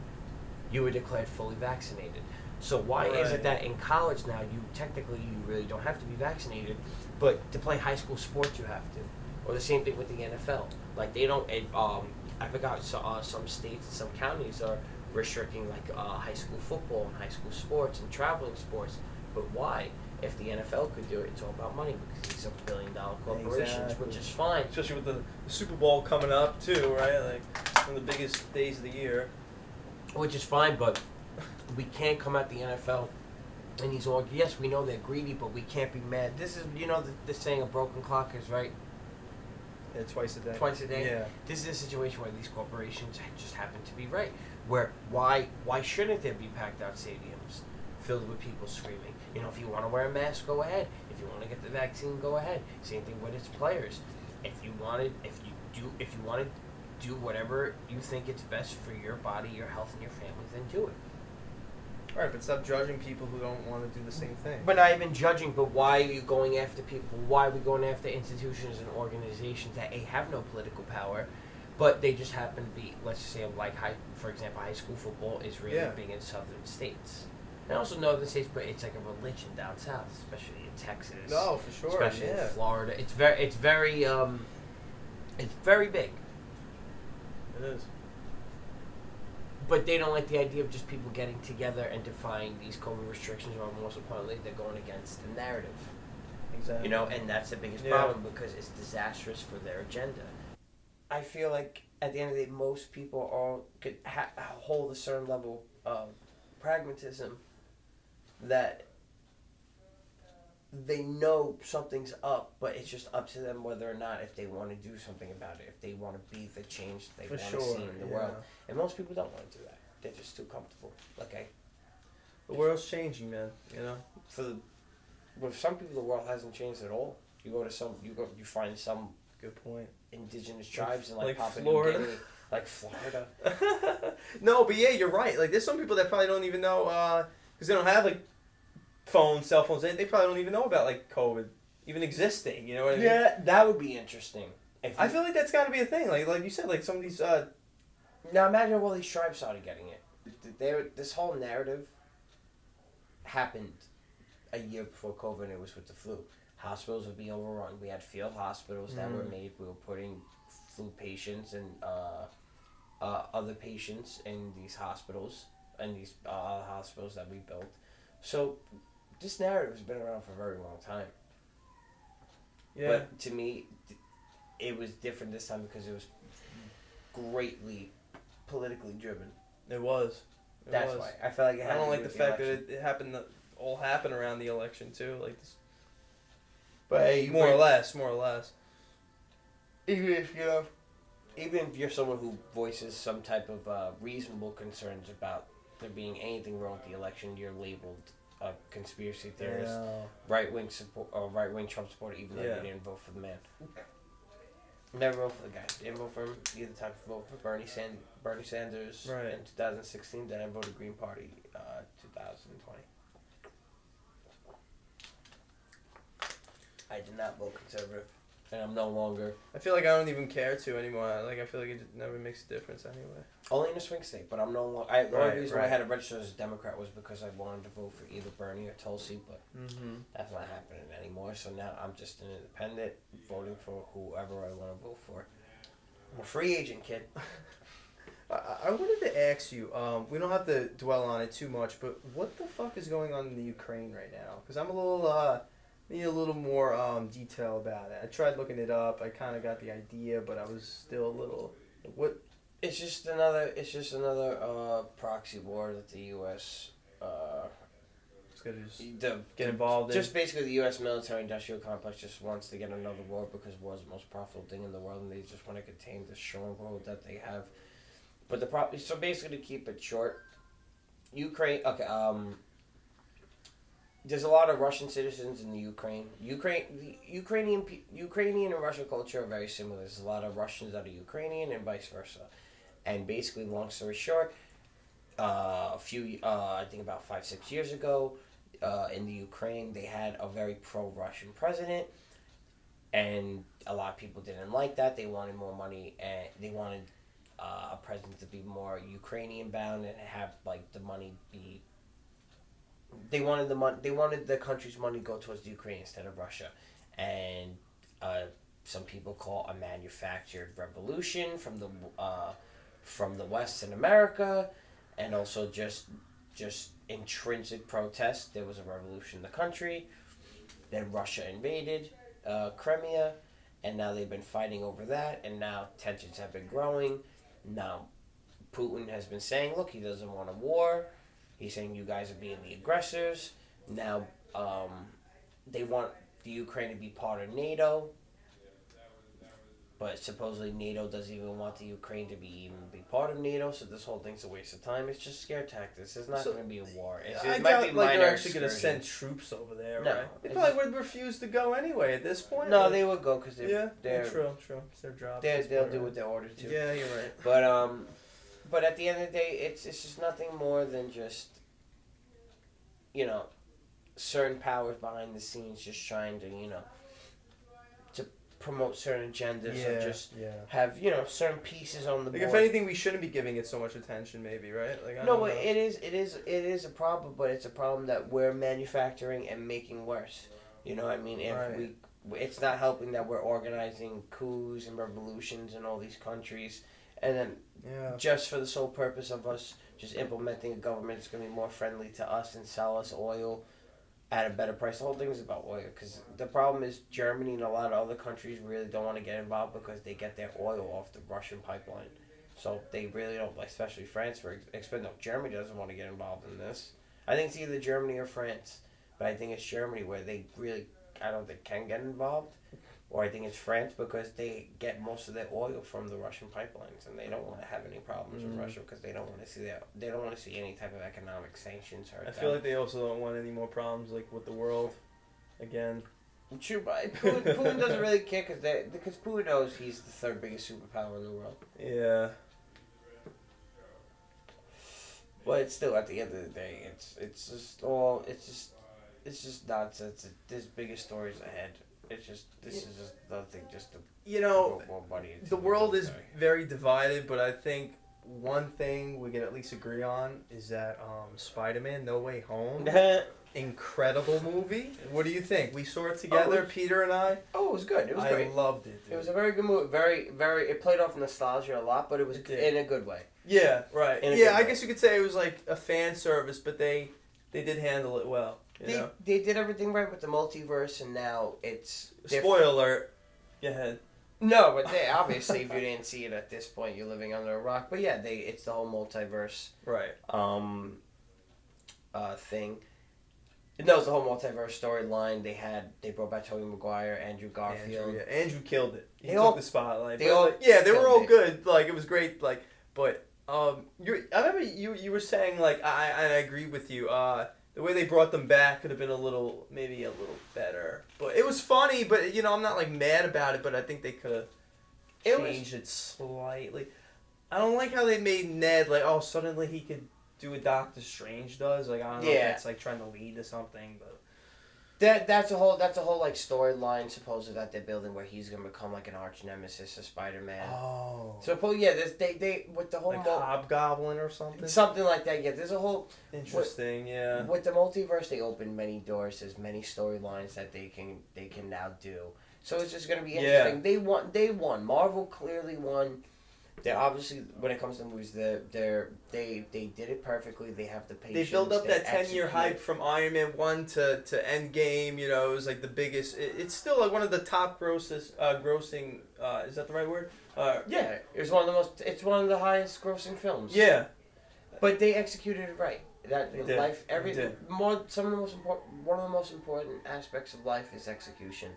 You were declared fully vaccinated. So why is it that in college now you really don't have to be vaccinated, but to play high school sports you have to, or the same thing with the NFL. Like they don't. I forgot. Some states and some counties are restricting high school football and high school sports and traveling sports. But why? If the NFL could do it, it's all about money because these are billion-dollar corporations, which is fine. Especially with the Super Bowl coming up too, right? Like one of the biggest days of the year. Which is fine, but we can't come at the NFL and he's all, yes, we know they're greedy, but we can't be mad. This is, the saying a broken clock is right. Yeah, twice a day. Twice a day. Yeah. This is a situation where these corporations just happen to be right. Where why shouldn't there be packed out stadiums filled with people screaming? If you want to wear a mask, go ahead. If you want to get the vaccine, go ahead. Same thing with its players. If you want to do whatever you think it's best for your body, your health, and your family, then do it. All right, but stop judging people who don't want to do the same thing. But not even judging, but why are you going after people? Why are we going after institutions and organizations that have no political power, but they just happen to be, let's just say, for example, high school football is really big in southern states. And also northern states, but it's like a religion down south, especially in Texas. No, for sure. Especially in Florida. It's very big. It is. But they don't like the idea of just people getting together and defying these COVID restrictions, or most importantly, they're going against the narrative. Exactly. And that's the biggest problem because it's disastrous for their agenda. I feel like at the end of the day, most people could hold a certain level of pragmatism that they know something's up, but it's just up to them whether or not if they want to do something about it, if they want to be the change they want to see in the world. And most people don't want to do that. They're just too comfortable. The world's changing, man. With some people, the world hasn't changed at all. You find some good point indigenous tribes in Papua Florida. New Guinea, like Florida. No, but yeah, you're right. Like there's some people that probably don't even know because they don't have phones, cell phones. They probably don't even know about COVID even existing. You know what I mean? Yeah, that would be interesting. I feel like that's got to be a thing. Like you said, some of these. Now imagine all these tribes started getting it. This whole narrative happened a year before COVID, and it was with the flu. Hospitals would be overrun. We had field hospitals that were made. We were putting flu patients and other patients in these hospitals and these hospitals that we built. So this narrative has been around for a very long time. Yeah. But to me, it was different this time because it was greatly politically driven. It was. That's why I felt like it had. I don't like the fact that it happened. All happened around the election too, like this. But more or less. Even if you're someone who voices some type of reasonable concerns about there being anything wrong with the election, you're labeled a conspiracy theorist, right-wing Trump supporter, even though you didn't vote for the man. Never vote for the guy. Didn't vote for him either time. Vote for Bernie Sanders in 2016. Then I voted Green Party 2020. I did not vote conservative, and I'm no longer. I feel like I don't even care to anymore. I feel like it never makes a difference anyway. Only in a swing state, but I'm no longer. The only reason why I had to register as a Democrat was because I wanted to vote for either Bernie or Tulsi, but that's not happening anymore. So now I'm just an independent, voting for whoever I want to vote for. I'm a free agent, kid. I wanted to ask you. We don't have to dwell on it too much, but what the fuck is going on in the Ukraine right now? Because I'm a little. Need a little more detail about it. I tried looking it up. I kind of got the idea, but I was still a little. What? It's just another proxy war that the U.S. Get involved in. Just basically the U.S. military-industrial complex just wants to get another war because war is the most profitable thing in the world, and they just want to contain the stronghold that they have. But so basically, to keep it short, Ukraine. Okay. there's a lot of Russian citizens in the Ukraine. Ukrainian and Russian culture are very similar. There's a lot of Russians that are Ukrainian and vice versa. And basically, long story short, I think about 5-6 years ago, in the Ukraine, they had a very pro-Russian president, and a lot of people didn't like that. They wanted more money, and they wanted a president to be more Ukrainian bound and have like the money be. They wanted the country's money to go towards the Ukraine instead of Russia, and some people call a manufactured revolution from the West in America, and also just intrinsic protest. There was a revolution in the country. Then Russia invaded Crimea, and now they've been fighting over that, and now tensions have been growing. Now, Putin has been saying, look, he doesn't want a war. He's saying you guys are being the aggressors. Now, they want the Ukraine to be part of NATO. But supposedly NATO doesn't even want the Ukraine to be part of NATO, so this whole thing's a waste of time. It's just scare tactics. There's not going to be a war. It might be like they're actually going to send troops over there, no, right? They probably would refuse to go anyway at this point. No, they would go because they're true. It's their job. They'll do what they're ordered to. Yeah, you're right. But at the end of the day, it's just nothing more than just, certain powers behind the scenes just trying to, to promote certain agendas or just have, certain pieces on the board. If anything, we shouldn't be giving it so much attention, maybe, right? No, it is a problem, but it's a problem that we're manufacturing and making worse. You know what I mean? If it's not helping that we're organizing coups and revolutions in all these countries, and then just for the sole purpose of us just implementing a government that's going to be more friendly to us and sell us oil at a better price. The whole thing is about oil, because the problem is Germany and a lot of other countries really don't want to get involved because they get their oil off the Russian pipeline. So they really don't, especially France, Germany doesn't want to get involved in this. I think it's either Germany or France, but I think it's Germany where they really, I don't think, can get involved. Or I think it's France because they get most of their oil from the Russian pipelines, and they don't want to have any problems with Russia because they don't want to see they don't want to see any type of economic sanctions hurt. I feel like they also don't want any more problems with the world again. True, but Putin doesn't really care because Putin knows he's the third biggest superpower in the world. Yeah. But it's still, at the end of the day, it's just nonsense. There's bigger stories ahead. This is just nothing. Just to more money. The world is very divided, but I think one thing we can at least agree on is that Spiderman No Way Home, incredible movie. What do you think? We saw it together, Peter and I. Oh, it was good. It was great. I loved it. Dude. It was a very good movie. Very, very. It played off nostalgia a lot, but it was in a good way. Yeah, right. I guess you could say it was like a fan service, but they did handle it well. They did everything right with the multiverse, and now it's... Spoiler alert. Go ahead. No, but obviously, if you didn't see it at this point, you're living under a rock. But yeah, it's the whole multiverse... Right. Thing. No, it's the whole multiverse storyline. They brought back Tobey Maguire, Andrew Garfield. Andrew killed it. He took the spotlight. They were all good. It was great. But I remember you were saying I agree with you. The way they brought them back could have been maybe a little better. But it was funny, but, I'm not, mad about it, but I think they could have changed it slightly. I don't like how they made Ned, suddenly he could do what Doctor Strange does. I don't know if that's, trying to lead to something, but... That's a whole storyline supposedly that they're building where he's gonna become an arch nemesis of Spider-Man. Oh. So they with the whole Hobgoblin or something. Something like that. Yeah, there's a whole interesting. With the multiverse, they open many doors. There's many storylines that they can now do. So it's just gonna be interesting. Yeah. They won. Marvel clearly won. They're obviously, when it comes to movies, they did it perfectly. They have the patience. They built up that 10-year hype from Iron Man 1 to Endgame. It was the biggest. It's still one of the top grossing. Is that the right word? Yeah, it's one of the highest grossing films. Yeah, but they executed it right. One of the most important aspects of life is execution.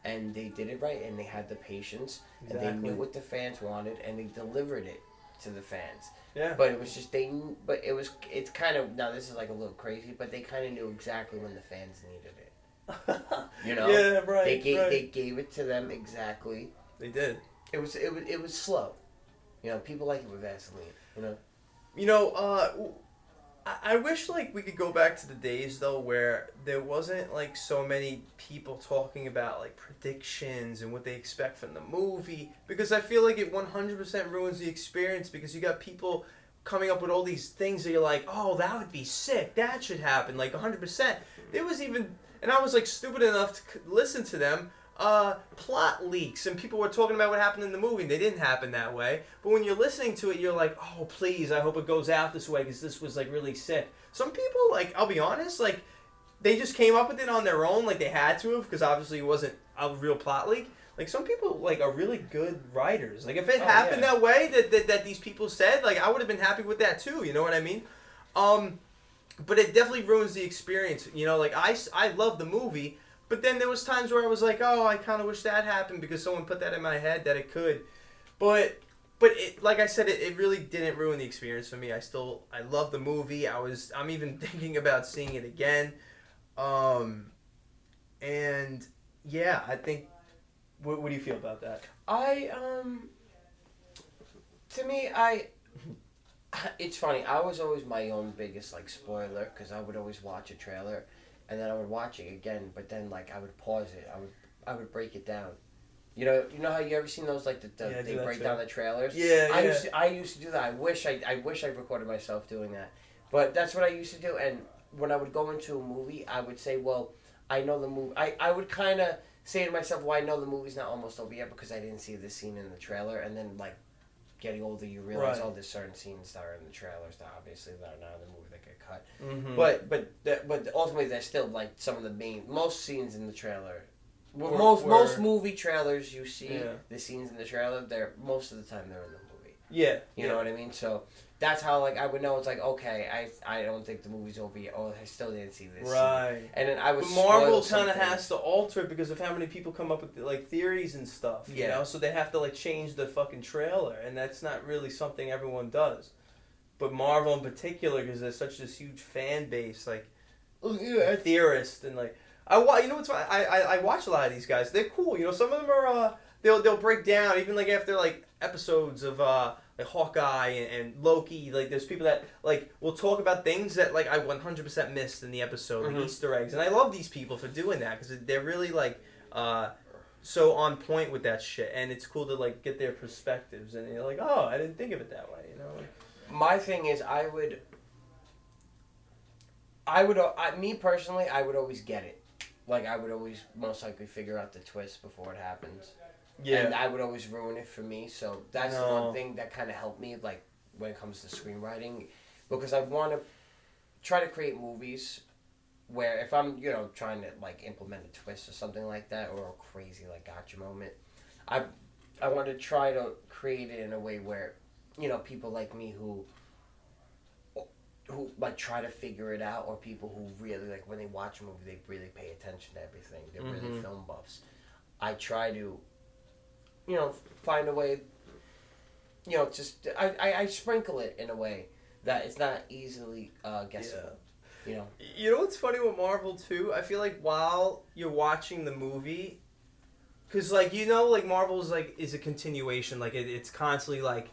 And they did it right, and they had the patience, and they knew what the fans wanted, and they delivered it to the fans. Yeah. But it was just it's kind of, now this is like a little crazy, but they kind of knew exactly when the fans needed it. You know? Yeah, right. They gave it to them exactly. They did. It was slow. You know, people like it with Vaseline. You know. You know, I wish like we could go back to the days though where there wasn't like so many people talking about like predictions and what they expect from the movie, because I feel like it 100% ruins the experience, because you got people coming up with all these things that you're like, oh, that would be sick, that should happen, like 100%. There was even, and I was like stupid enough to listen to them, plot leaks, and people were talking about what happened in the movie. They didn't happen that way, but when you're listening to it, you're like, oh please, I hope it goes out this way, because this was like really sick. Some people, like, I'll be honest, like they just came up with it on their own, like they had to have, because obviously it wasn't a real plot leak. Like some people like are really good writers. Like if it happened that way that these people said, like I would have been happy with that too, you know what I mean? But it definitely ruins the experience. You know, like I love the movie, but then there was times where I was like, oh, I kind of wish that happened, because someone put that in my head that it could. But it, like I said, it really didn't ruin the experience for me. I love the movie. I'm even thinking about seeing it again. And yeah, I think, what do you feel about that? To me, it's funny. I was always my own biggest like spoiler, because I would always watch a trailer, and then I would watch it again. But then like I would pause it. I would break it down. You know how you ever seen those like they break down the trailers? Yeah. I used to do that. I wish I recorded myself doing that. But that's what I used to do. And when I would go into a movie, I would say, well, I know the movie. I would kind of say to myself, well, I know the movie's not almost over yet because I didn't see this scene in the trailer. And then like getting older, you realize, oh, there's certain scenes that are in the trailers that obviously that are not in the movie that get cut. Mm-hmm. But ultimately, they're still like some of the most scenes in the trailer. Most movie trailers you see, the scenes in the trailer, they're most of the time they're in the movie. Yeah. You know what I mean? So that's how like I would know it's like, okay, I don't think the movie's over yet. Oh, I still didn't see this. Right. Scene. And then I was. But Marvel kind of has to alter it because of how many people come up with like theories and stuff. You know, so they have to like change the fucking trailer, and that's not really something everyone does. But Marvel in particular, because there's such this huge fan base, like theorists and like. You know what's funny? I watch a lot of these guys. They're cool. You know, some of them are they'll break down even like after like episodes of like Hawkeye and Loki. Like there's people that like will talk about things that like I 100% missed in the episode, like Easter eggs, and I love these people for doing that because they're really like so on point with that shit, and it's cool to like get their perspectives, and you're like, oh, I didn't think of it that way. You know. My thing is, me personally, I would always get it. Like, I would always most likely figure out the twist before it happens. Yeah. And I would always ruin it for me. So that's the one thing that kind of helped me, like, when it comes to screenwriting. Because I want to try to create movies where if I'm, you know, trying to, like, implement a twist or something like that, or a crazy, like, gotcha moment, I want to try to create it in a way where, you know, people like me who like try to figure it out, or people who really like when they watch a movie they really pay attention to everything. They're really film buffs. I try to, you know, find a way, you know, just I sprinkle it in a way that it's not easily guessable. Yeah. You know what's funny with Marvel too? I feel like while you're watching the movie, because like, you know, like Marvel is a continuation. Like it's constantly like,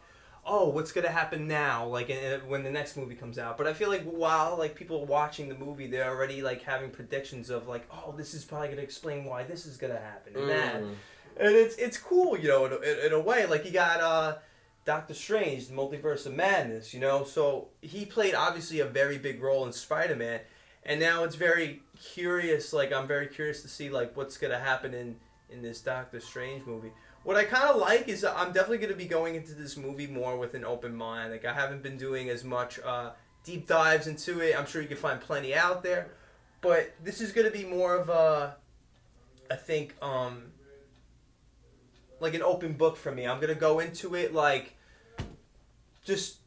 oh, what's going to happen now, like when the next movie comes out. But I feel like while like people are watching the movie, they're already like having predictions of like, oh, this is probably going to explain why this is going to happen and that. And it's cool, you know, in a way. Like you got Doctor Strange, the Multiverse of Madness, you know. So he played obviously a very big role in Spider-Man, and now it's very curious. Like I'm very curious to see like what's going to happen in this Doctor Strange movie. What I kind of like is I'm definitely going to be going into this movie more with an open mind. Like, I haven't been doing as much deep dives into it. I'm sure you can find plenty out there. But this is going to be more of I think, like an open book for me. I'm going to go into it like, just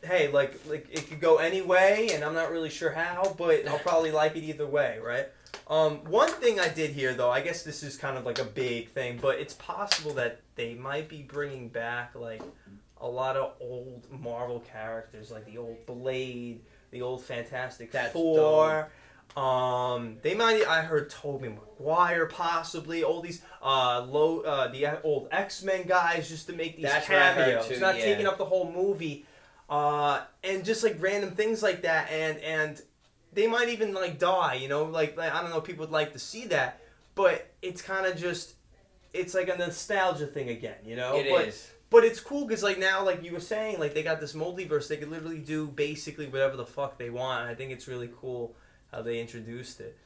hey, like it could go any way, and I'm not really sure how, but I'll probably like it either way, right? One thing I did hear, though, I guess this is kind of like a big thing, but it's possible that they might be bringing back, like, a lot of old Marvel characters, like the old Blade, the old Fantastic Four. They might. I heard Tobey Maguire possibly. All these the old X-Men guys just to make these cameos. It's not taking up the whole movie, and just like random things like that, and they might even like die. You know, like I don't know. People would like to see that, but it's kind of just it's like a nostalgia thing again. You know, it is. But it's cool because, like, now, like you were saying, like, they got this multiverse. They could literally do basically whatever the fuck they want. I think it's really cool how they introduced it.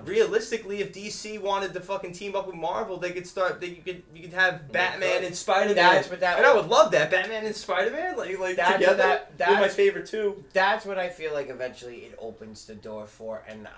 Realistically, if DC wanted to fucking team up with Marvel, they could start. You could have Batman and Spider-Man. That's what that. And I would love that, Batman and Spider-Man, like together. They're my favorite too. That's what I feel like. Eventually, it opens the door for, and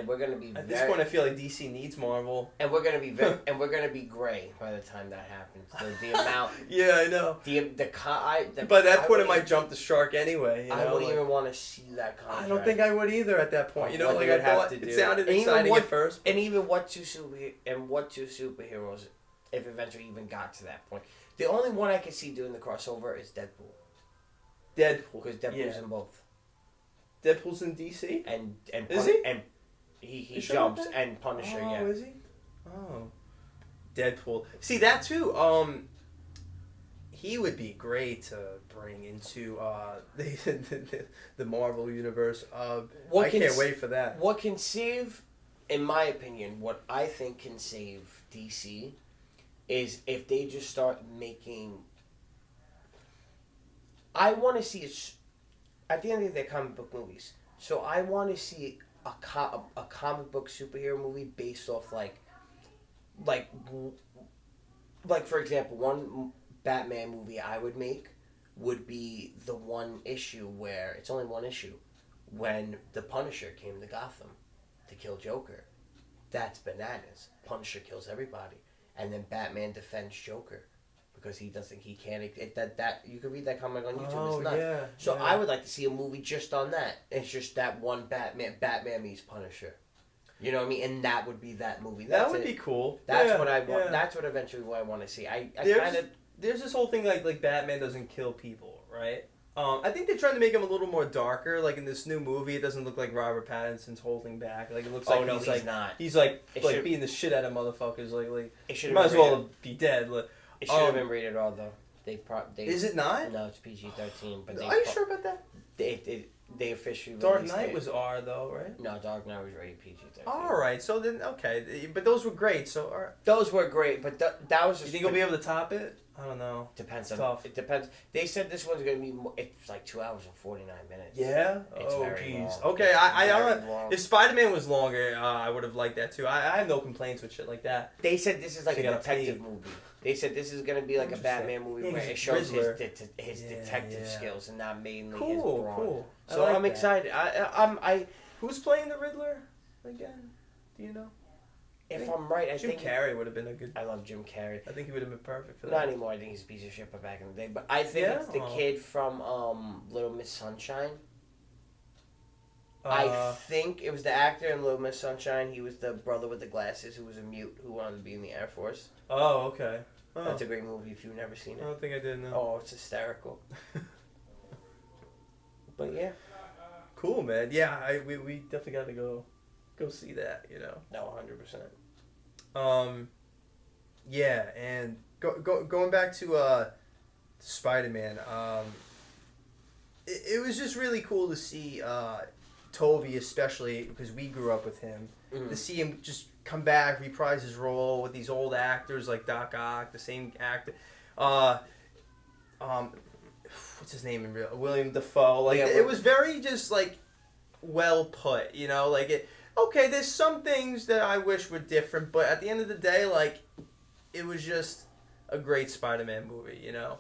we're gonna be. At this point, I feel like DC needs Marvel, and we're gonna be we're gonna be gray by the time that happens. The amount. Yeah, I know. By that point, it might jump the shark anyway. I wouldn't even want to see that contract. I don't think I would either at that point. You know, like I thought it sounded exciting at first. And even what two superheroes, if eventually even got to that point. The only one I can see doing the crossover is Deadpool. Because Deadpool's in both. Deadpool's in DC? And is he? And he jumps and Punisher, yeah. Oh, is he? Oh. Deadpool. See, that too, he would be great to bring into the Marvel universe. I can't wait for that. What can save, in my opinion, what I think can save DC is if they just start making. I want to see at the end of the day, comic book movies. So I want to see a comic book superhero movie based off like for example, one Batman movie I would make would be the one issue where it's only one issue when the Punisher came to Gotham to kill Joker. That's bananas. Punisher kills everybody, and then Batman defends Joker because he can't. That you can read that comic on YouTube. It's nuts. Yeah. So I would like to see a movie just on that. It's just that one Batman meets Punisher. You know what I mean? And that would be that movie. That would be cool. That's what I want. Yeah. That's what eventually what I want to see. There's this whole thing like Batman doesn't kill people, right? I think they're trying to make him a little more darker. Like in this new movie, it doesn't look like Robert Pattinson's holding back. Like it looks like he's not. He's like beating the shit out of motherfuckers. Like he might as well be dead. It should have been rated R though. Is it not? No, it's PG-13. But are you sure about that? They officially Dark Knight was R though, right? No, Dark Knight was rated PG-13. All right, so then okay, but those were great. So those were great, but that was just. You think you'll be able to top it? I don't know. Depends. Tough. It depends. They said this one's gonna be. It's like 2 hours and 49 minutes. Yeah. It's very long. Okay, I don't. If Spider-Man was longer, I would have liked that too. I have no complaints with shit like that. They said this is like a detective movie. They said this is gonna be like a Batman movie where it shows his detective skills and not mainly his brawn. Cool. So I'm excited. Who's playing the Riddler again? Do you know? If I'm right, I think Jim Carrey would have been a good. I love Jim Carrey. I think he would have been perfect for that. Not anymore. I think he's a piece of shit, but back in the day. But I think it's the kid from Little Miss Sunshine. I think it was the actor in Little Miss Sunshine. He was the brother with the glasses who was a mute who wanted to be in the Air Force. Oh, okay. Oh. That's a great movie if you've never seen it. I don't think I did, no. Oh, it's hysterical. But yeah. Cool, man. Yeah, we definitely got to go see that, you know. No, 100%. Yeah, and going back to Spider-Man, it was just really cool to see Tobey, especially because we grew up with him, to see him just come back, reprise his role with these old actors like Doc Ock, the same actor. What's his name in real? William Dafoe. Like it was very just like well put, you know, like it. Okay, there's some things that I wish were different, but at the end of the day, like, it was just a great Spider-Man movie, you know?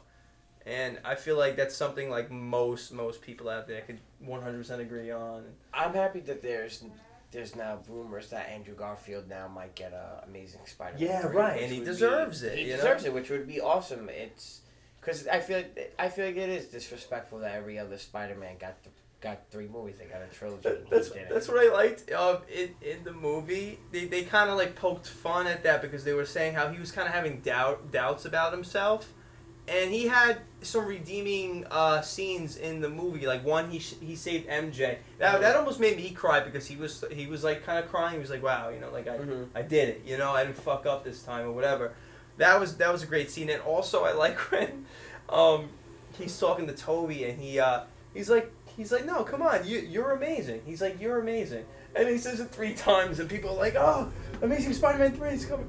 And I feel like that's something like most people out there could 100% agree on. I'm happy that there's now rumors that Andrew Garfield now might get a Amazing Spider-Man. Yeah, right, and he deserves it. He deserves it, which would be awesome. It's because I feel like it is disrespectful that every other Spider-Man got 3 movies. They got a trilogy. That's what I liked in the movie. They kind of like poked fun at that because they were saying how he was kind of having doubts about himself, And he had some redeeming scenes in the movie. Like one, he saved MJ. That almost made me cry because he was like kind of crying. He was like, wow, like I did it. I didn't fuck up this time or whatever. That was a great scene. And also I like when he's talking to Toby and he's like no, come on, you're amazing. He's like, you're amazing. And he says it 3 times and people are like, oh, Amazing Spider-Man 3 is coming.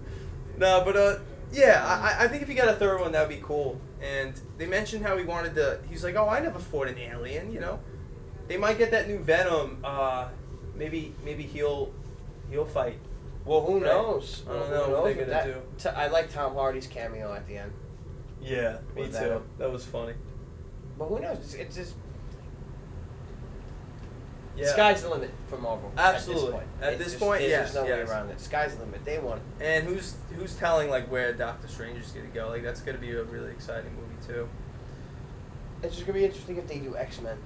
No, but yeah, I think if you got a third one, that would be cool. And they mentioned how he's like, oh, I never fought an alien, They might get that new Venom. Maybe he'll fight. Well, who knows? I don't know what they're going to do. I like Tom Hardy's cameo at the end. Yeah, me too. That was funny. But who knows? It's just... Yeah. Sky's the limit for Marvel. Absolutely. At this point, yes. There's no way around it. Sky's the limit. They won. And who's telling like where Doctor Strange is going to go? Like that's going to be a really exciting movie too. It's just going to be interesting if they do X-Men.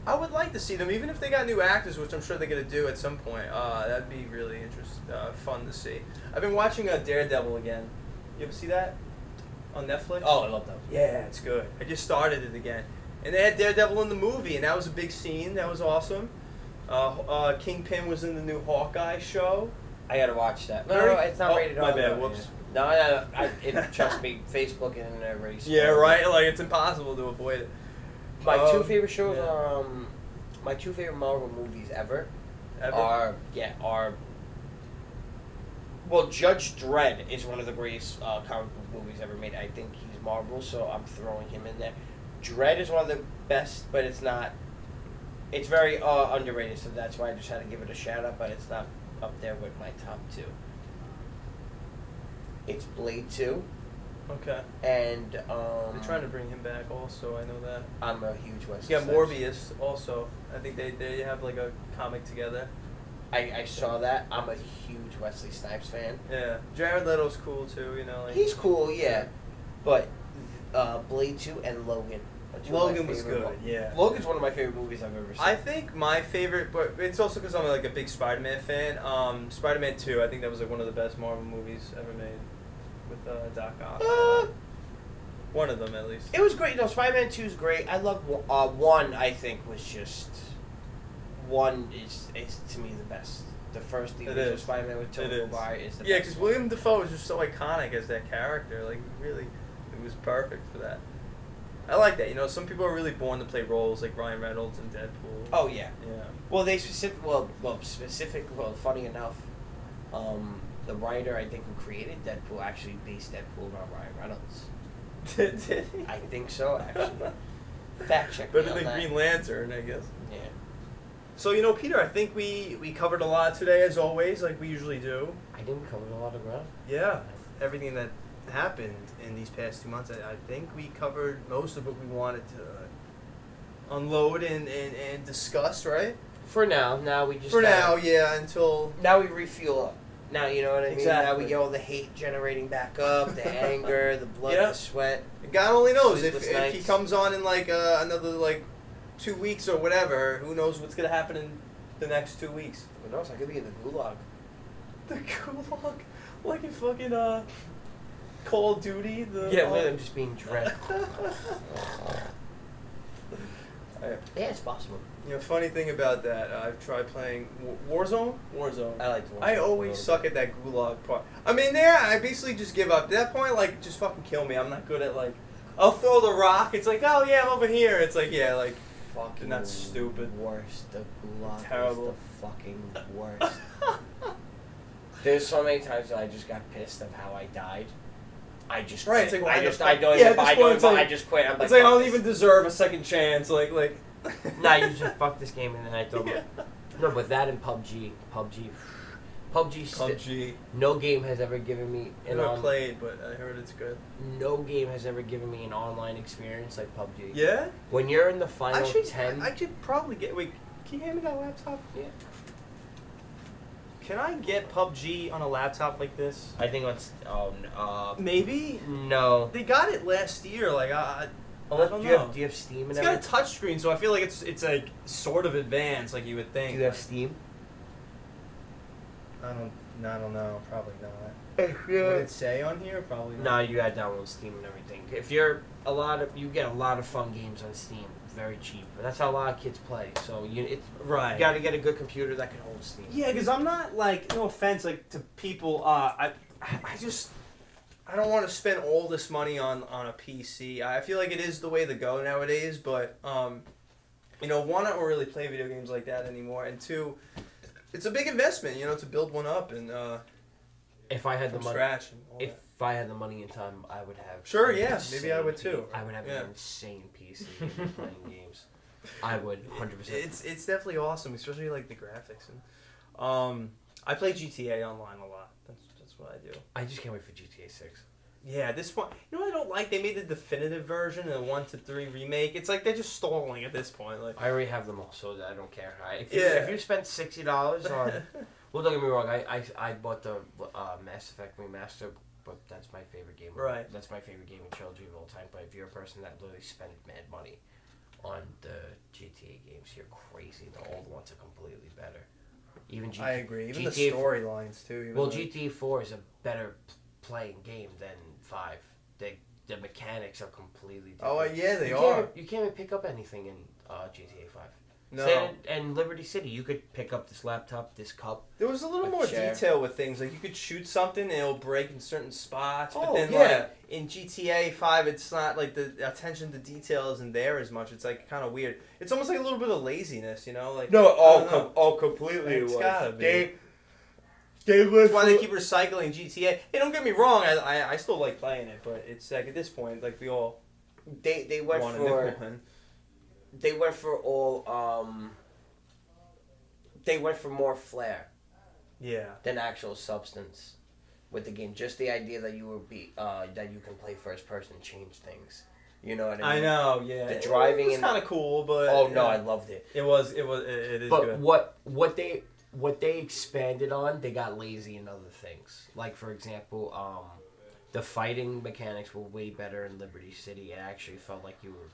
I would like to see them, even if they got new actors, which I'm sure they're going to do at some point. That'd be really interesting, fun to see. I've been watching Daredevil again. You ever see that on Netflix? Oh, I love that. Yeah, it's good. I just started it again. And they had Daredevil in the movie, and that was a big scene. That was awesome. Kingpin was in the new Hawkeye show. I gotta watch that. No, it's not rated R. My bad, whoops. No, trust me, Facebook and already. Yeah, right. Like it's impossible to avoid it. My 2 favorite shows are my 2 favorite Marvel movies ever? Are well, Judge Dredd is one of the greatest comic book movies ever made. I think he's Marvel, so I'm throwing him in there. Dredd is one of the best, but it's not. It's very underrated, so that's why I just had to give it a shout out. But it's not up there with my top 2. It's Blade 2. Okay. And they're trying to bring him back. Also, I know that. I'm a huge Wesley. Yeah, Morbius. Also, I think they have like a comic together. I saw that. I'm a huge Wesley Snipes fan. Yeah, Jared Leto's cool too. Like, he's cool, yeah. But Blade 2 and Logan. Logan was good, yeah. Logan's one of my favorite movies I've ever seen. I think my favorite, but it's also because I'm like a big Spider-Man fan. Spider-Man 2, I think that was like one of the best Marvel movies ever made with Doc Ock. One of them, at least. It was great. Spider-Man 2 is great. I love 1. I think was just 1 is to me the best. The first original Spider-Man with Tobey Maguire is the best. Yeah, because William Dafoe is just so iconic as that character. Like really, it was perfect for that. I like that. Some people are really born to play roles like Ryan Reynolds and Deadpool. Oh yeah. Yeah. Well, funny enough, the writer I think who created Deadpool actually based Deadpool on Ryan Reynolds. Did he? I think so, actually. Fact check. Better than Green Lantern, I guess. Yeah. So Peter, I think we covered a lot today, as always, like we usually do. I think we covered a lot of ground. Yeah. Everything that happened in these past 2 months, I think we covered most of what we wanted to unload and discuss, right? For now we just until now we refuel up. Now you know what I mean. Exactly. Now we get all the hate generating back up, the anger, the blood, the sweat. God only knows if nights. he comes on in like another 2 weeks or whatever. Who knows what's gonna happen in the next 2 weeks? Who knows? I could be in the gulag. The gulag, like in fucking Call of Duty. Literally, I'm just being dread. Yeah, it's possible. Funny thing about that, I've tried playing Warzone. I like Warzone. I always suck at that gulag part. I mean, I basically just give up. At that point, like, just fucking kill me. I'm not good at, like, I'll throw the rock. It's like, oh, yeah, I'm over here. It's like, yeah, like, fucking that's stupid. Worst. The gulag Terrible. is the fucking worst. There's so many times that I just got pissed of how I died. I just quit. It's like, well, I just quit. I'm it's like I don't even deserve a second chance. Like. Nah, you just fuck this game, and then I throw. Yeah. No, but that and PUBG. No game has ever given me. I've never played, but I heard it's good. No game has ever given me an online experience like PUBG. Yeah. When you're in the final 10, I could probably get. Wait, can you hand me that laptop? Yeah. Can I get PUBG on a laptop like this? I think it's maybe. No. They got it last year. Like I don't know. Do you have Steam and everything? It's got a touch screen, so I feel like it's like sort of advanced, like you would think. Do you have Steam? I don't know. Probably not. What did it say on here? Probably not. No, you got to download Steam and everything. If you get a lot of fun games on Steam, very cheap. But that's how a lot of kids play. So you got to get a good computer that can hold Steam. Yeah, because I'm not like, no offense, like to people. I don't want to spend all this money on a PC. I feel like it is the way to go nowadays. But one, I don't really play video games like that anymore, and two, it's a big investment, to build one up and. If I had the money, scratch if I had the money and time, I would have. Sure, yeah, maybe I would too. I would have an insane PC and playing games. I would 100%. It's definitely awesome, especially like the graphics and. I play GTA Online a lot. That's what I do. I just can't wait for GTA 6. Yeah, at this point, what I don't like? They made the definitive version and the 1 to 3 remake. It's like they're just stalling at this point. Like I already have them all, so I don't care. If you spent $60 on. Well, don't get me wrong. I bought the Mass Effect remaster, but that's my favorite game. Right. That's my favorite game in trilogy of all time. But if you're a person that literally spent mad money on the GTA games, you're crazy. The old ones are completely better. Even I agree. Even GTA the storylines too. GTA 4 is a better playing game than 5. The mechanics are completely different. Oh yeah, they are. You can't even pick up anything in GTA 5. No. And Liberty City, you could pick up this laptop, this cup. There was a little more detail with things. Like, you could shoot something and it'll break in certain spots. Oh, but then, like, in GTA 5, it's not, like, the attention to detail isn't there as much. It's, like, kind of weird. It's almost like a little bit of laziness, Like, no, all completely. It's gotta be. That's why they keep recycling GTA. Hey, don't get me wrong. I still like playing it, but it's, like, at this point, like, we all They went want for... They went for they went for more flair. Yeah. Than actual substance with the game. Just the idea that you that you can play first person and change things. You know what I mean? I know, yeah. The driving is kind of cool, but I loved it. It is but good. What they expanded on, they got lazy in other things. Like, for example, the fighting mechanics were way better in Liberty City. It actually felt like you were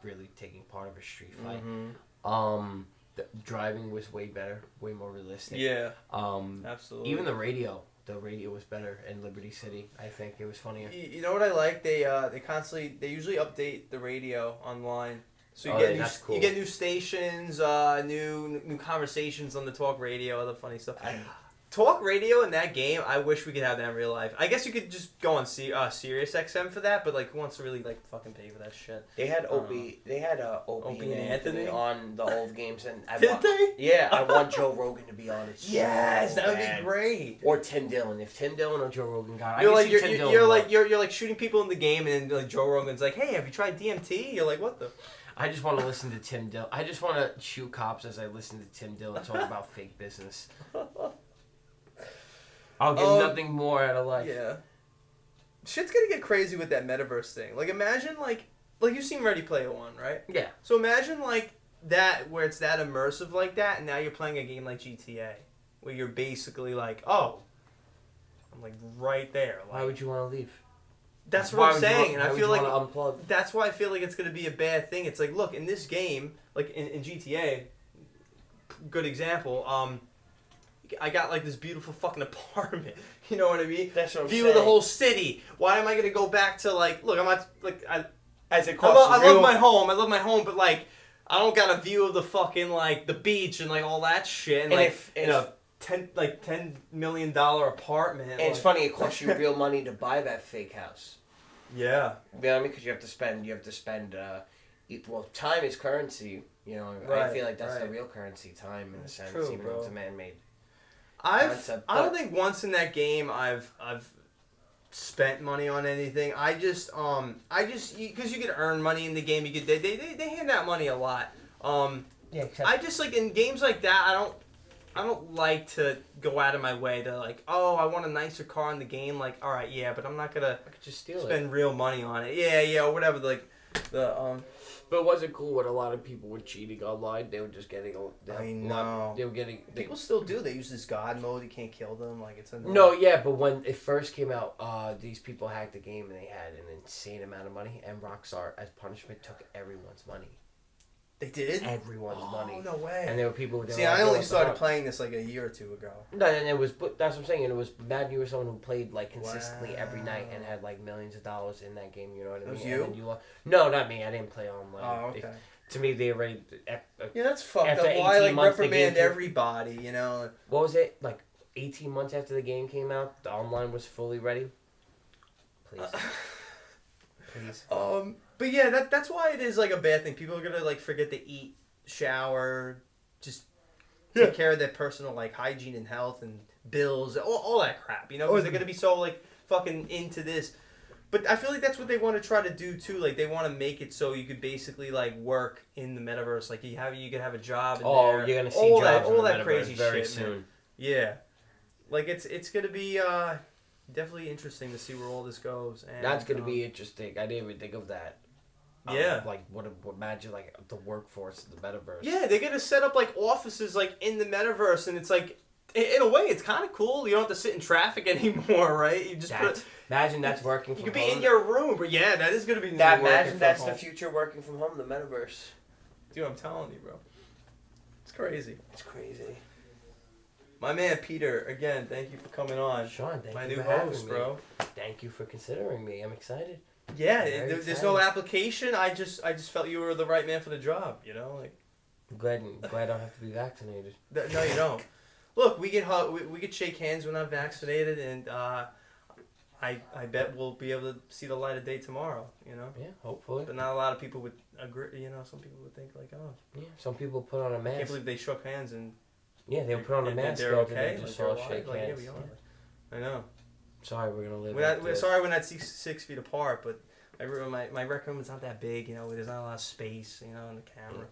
really taking part of a street fight. Mm-hmm. The driving was way better, way more realistic. Yeah. Absolutely. Even the radio was better in Liberty City. I think it was funnier. You know what I like? They usually update the radio online. So you get new stations, new conversations on the talk radio, other funny stuff. Talk radio in that game, I wish we could have that in real life. I guess you could just go on Sirius XM for that, but like, who wants to really like fucking pay for that shit? They had Opie and Anthony on the old games, and Did they? Yeah, I want Joe Rogan to be on it. Yes, that would be great. Or Tim Dillon. If Tim Dillon or Joe Rogan got, you're like shooting people in the game, and like Joe Rogan's like, hey, have you tried DMT? You're like, what the? I just want to listen to Tim Dillon. I just want to shoot cops as I listen to Tim Dillon talk about fake business. I'll get nothing more out of life. Yeah. Shit's gonna get crazy with that metaverse thing. Like, imagine, like you've seen Ready Player One, right? Yeah. So imagine, like, that, where it's that immersive like that, and now you're playing a game like GTA, where you're basically like, oh, I'm, like, right there. Like, why would you want to leave? That's what I'm saying, and I feel like unplug? That's why I feel like it's gonna be a bad thing. It's like, look, in this game, like, in GTA, good example, I got like this beautiful fucking apartment. You know what I mean? That's what I'm View saying. of the whole city. Why am I gonna go back to like? Look, I'm not like I love my home, but like I don't got a view of the fucking like the beach and like all that shit. And like in a $10 million apartment. And it's funny, it costs you real money to buy that fake house. Yeah. You know what I mean? Because you have to spend. Well, time is currency. You know, right, I feel like that's the real currency, time in a sense, true, even though it's a man-made. I don't think once in that game I've spent money on anything. I just because you could earn money in the game. You could they hand out money a lot. I just like in games like that. I don't like to go out of my way to like, oh, I want a nicer car in the game. Like, all right, yeah, but I'm not gonna just spend real money on it. Yeah, or whatever. Like But was it cool when a lot of people were cheating online? They were just getting. I know. They were getting. People still do. They use this God mode. You can't kill them. Like it's annoying. No, yeah, but when it first came out, these people hacked the game and they had an insane amount of money. And Rockstar, as punishment, took everyone's money. They did? Everyone's money. Oh, no way. And there were people... See, I only started playing this like a year or two ago. No, and it was... That's what I'm saying. And it was... Imagine you were someone who played like consistently every night and had like millions of dollars in that game, you know what I mean? It was you? And then no, not me. I didn't play online. Oh, okay. To me, they already... Yeah, that's fucked up. Why, like, reprimand everybody, you know? What was it? Like, 18 months after the game came out, the online was fully ready? Please. Please. But yeah, that's why it is, like, a bad thing. People are gonna, like, forget to eat, shower, just take care of their personal, like, hygiene and health and bills, all that crap, you know? Because they're gonna be so, like, fucking into this. But I feel like that's what they want to try to do too. Like they want to make it so you could basically like work in the metaverse. Like you could have a job. In there. You're gonna see all jobs all in the that metaverse crazy very shit, soon. Man. Yeah, like it's gonna be definitely interesting to see where all this goes. And, that's gonna be interesting. I didn't even think of that. Yeah, like what imagine like the workforce of the metaverse. Yeah, they're gonna set up like offices like in the metaverse, and it's like. In a way, it's kind of cool. You don't have to sit in traffic anymore, right? You just imagine that's working from home. You could be in your room, but yeah, that is going to be imagine that's the future working from home, the metaverse. Dude, I'm telling you, bro. It's crazy. It's crazy. My man Peter, again, thank you for coming on. Sean, thank you for having host, me. Bro. Thank you for considering me. I'm excited. Yeah, there's no application. I just felt you were the right man for the job, you know? Like I'm glad I don't have to be vaccinated. No, you don't. Look, we could shake hands when I'm vaccinated, and I bet we'll be able to see the light of day tomorrow. You know. Yeah, hopefully. But not a lot of people would agree. You know, some people would think like, oh. Yeah, some people put on a mask. I can't believe they shook hands and. Yeah, they put on a mask. They're okay. They just all shake hands. Yeah, I know. Sorry, we're gonna live. Sorry, we're not 6 feet apart, but my rec room is not that big. You know, there's not a lot of space. You know, in the camera.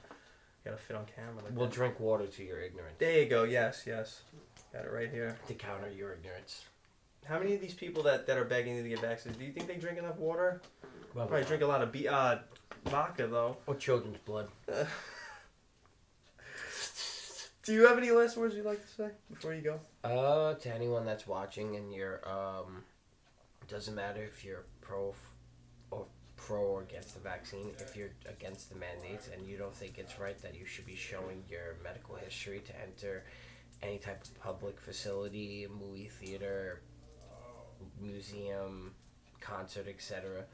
Gotta fit on camera. We'll drink water to your ignorance. There you go. Yes. Got it right here. To counter your ignorance. How many of these people that are begging to get vaccinated, do you think they drink enough water? Well, probably drink a lot of vodka, though. Or children's blood. Do you have any last words you'd like to say before you go? To anyone that's watching and you're, doesn't matter if you're pro or against the vaccine, if you're against the mandates and you don't think it's right that you should be showing your medical history to enter any type of public facility, movie theater, museum, concert, etc.,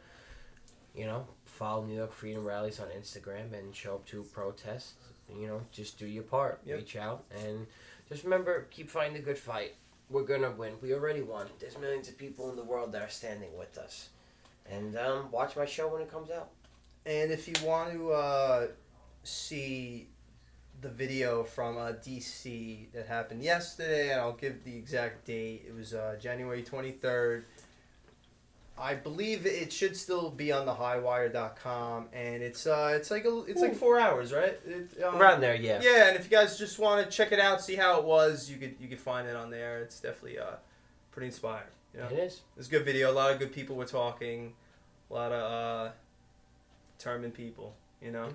you know, follow New York Freedom Rallies on Instagram and show up to protest. You know, just do your part. Yep. Reach out and just remember, keep fighting the good fight. We're gonna win. We already won. There's millions of people in the world that are standing with us. And watch my show when it comes out. And if you want to see the video from DC that happened yesterday, and I'll give the exact date. It was January 23rd. I believe it should still be on thehighwire.com, and it's like 4 hours, right? Around there, yeah. Yeah, and if you guys just want to check it out, see how it was, you could find it on there. It's definitely pretty inspiring. You know? It is. It's a good video. A lot of good people were talking. A lot of determined people, you know?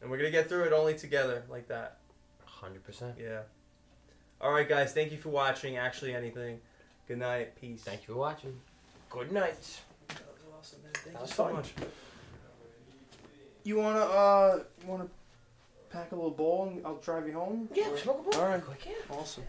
And we're going to get through it only together like that. 100%. Yeah. All right, guys. Thank you for watching. Actually, anything. Good night. Peace. Thank you for watching. Good night. That was awesome, man. Thank you so much. You wanna pack a little bowl and I'll drive you home? Yeah, smoke a bowl. All right. Quick, yeah. Awesome.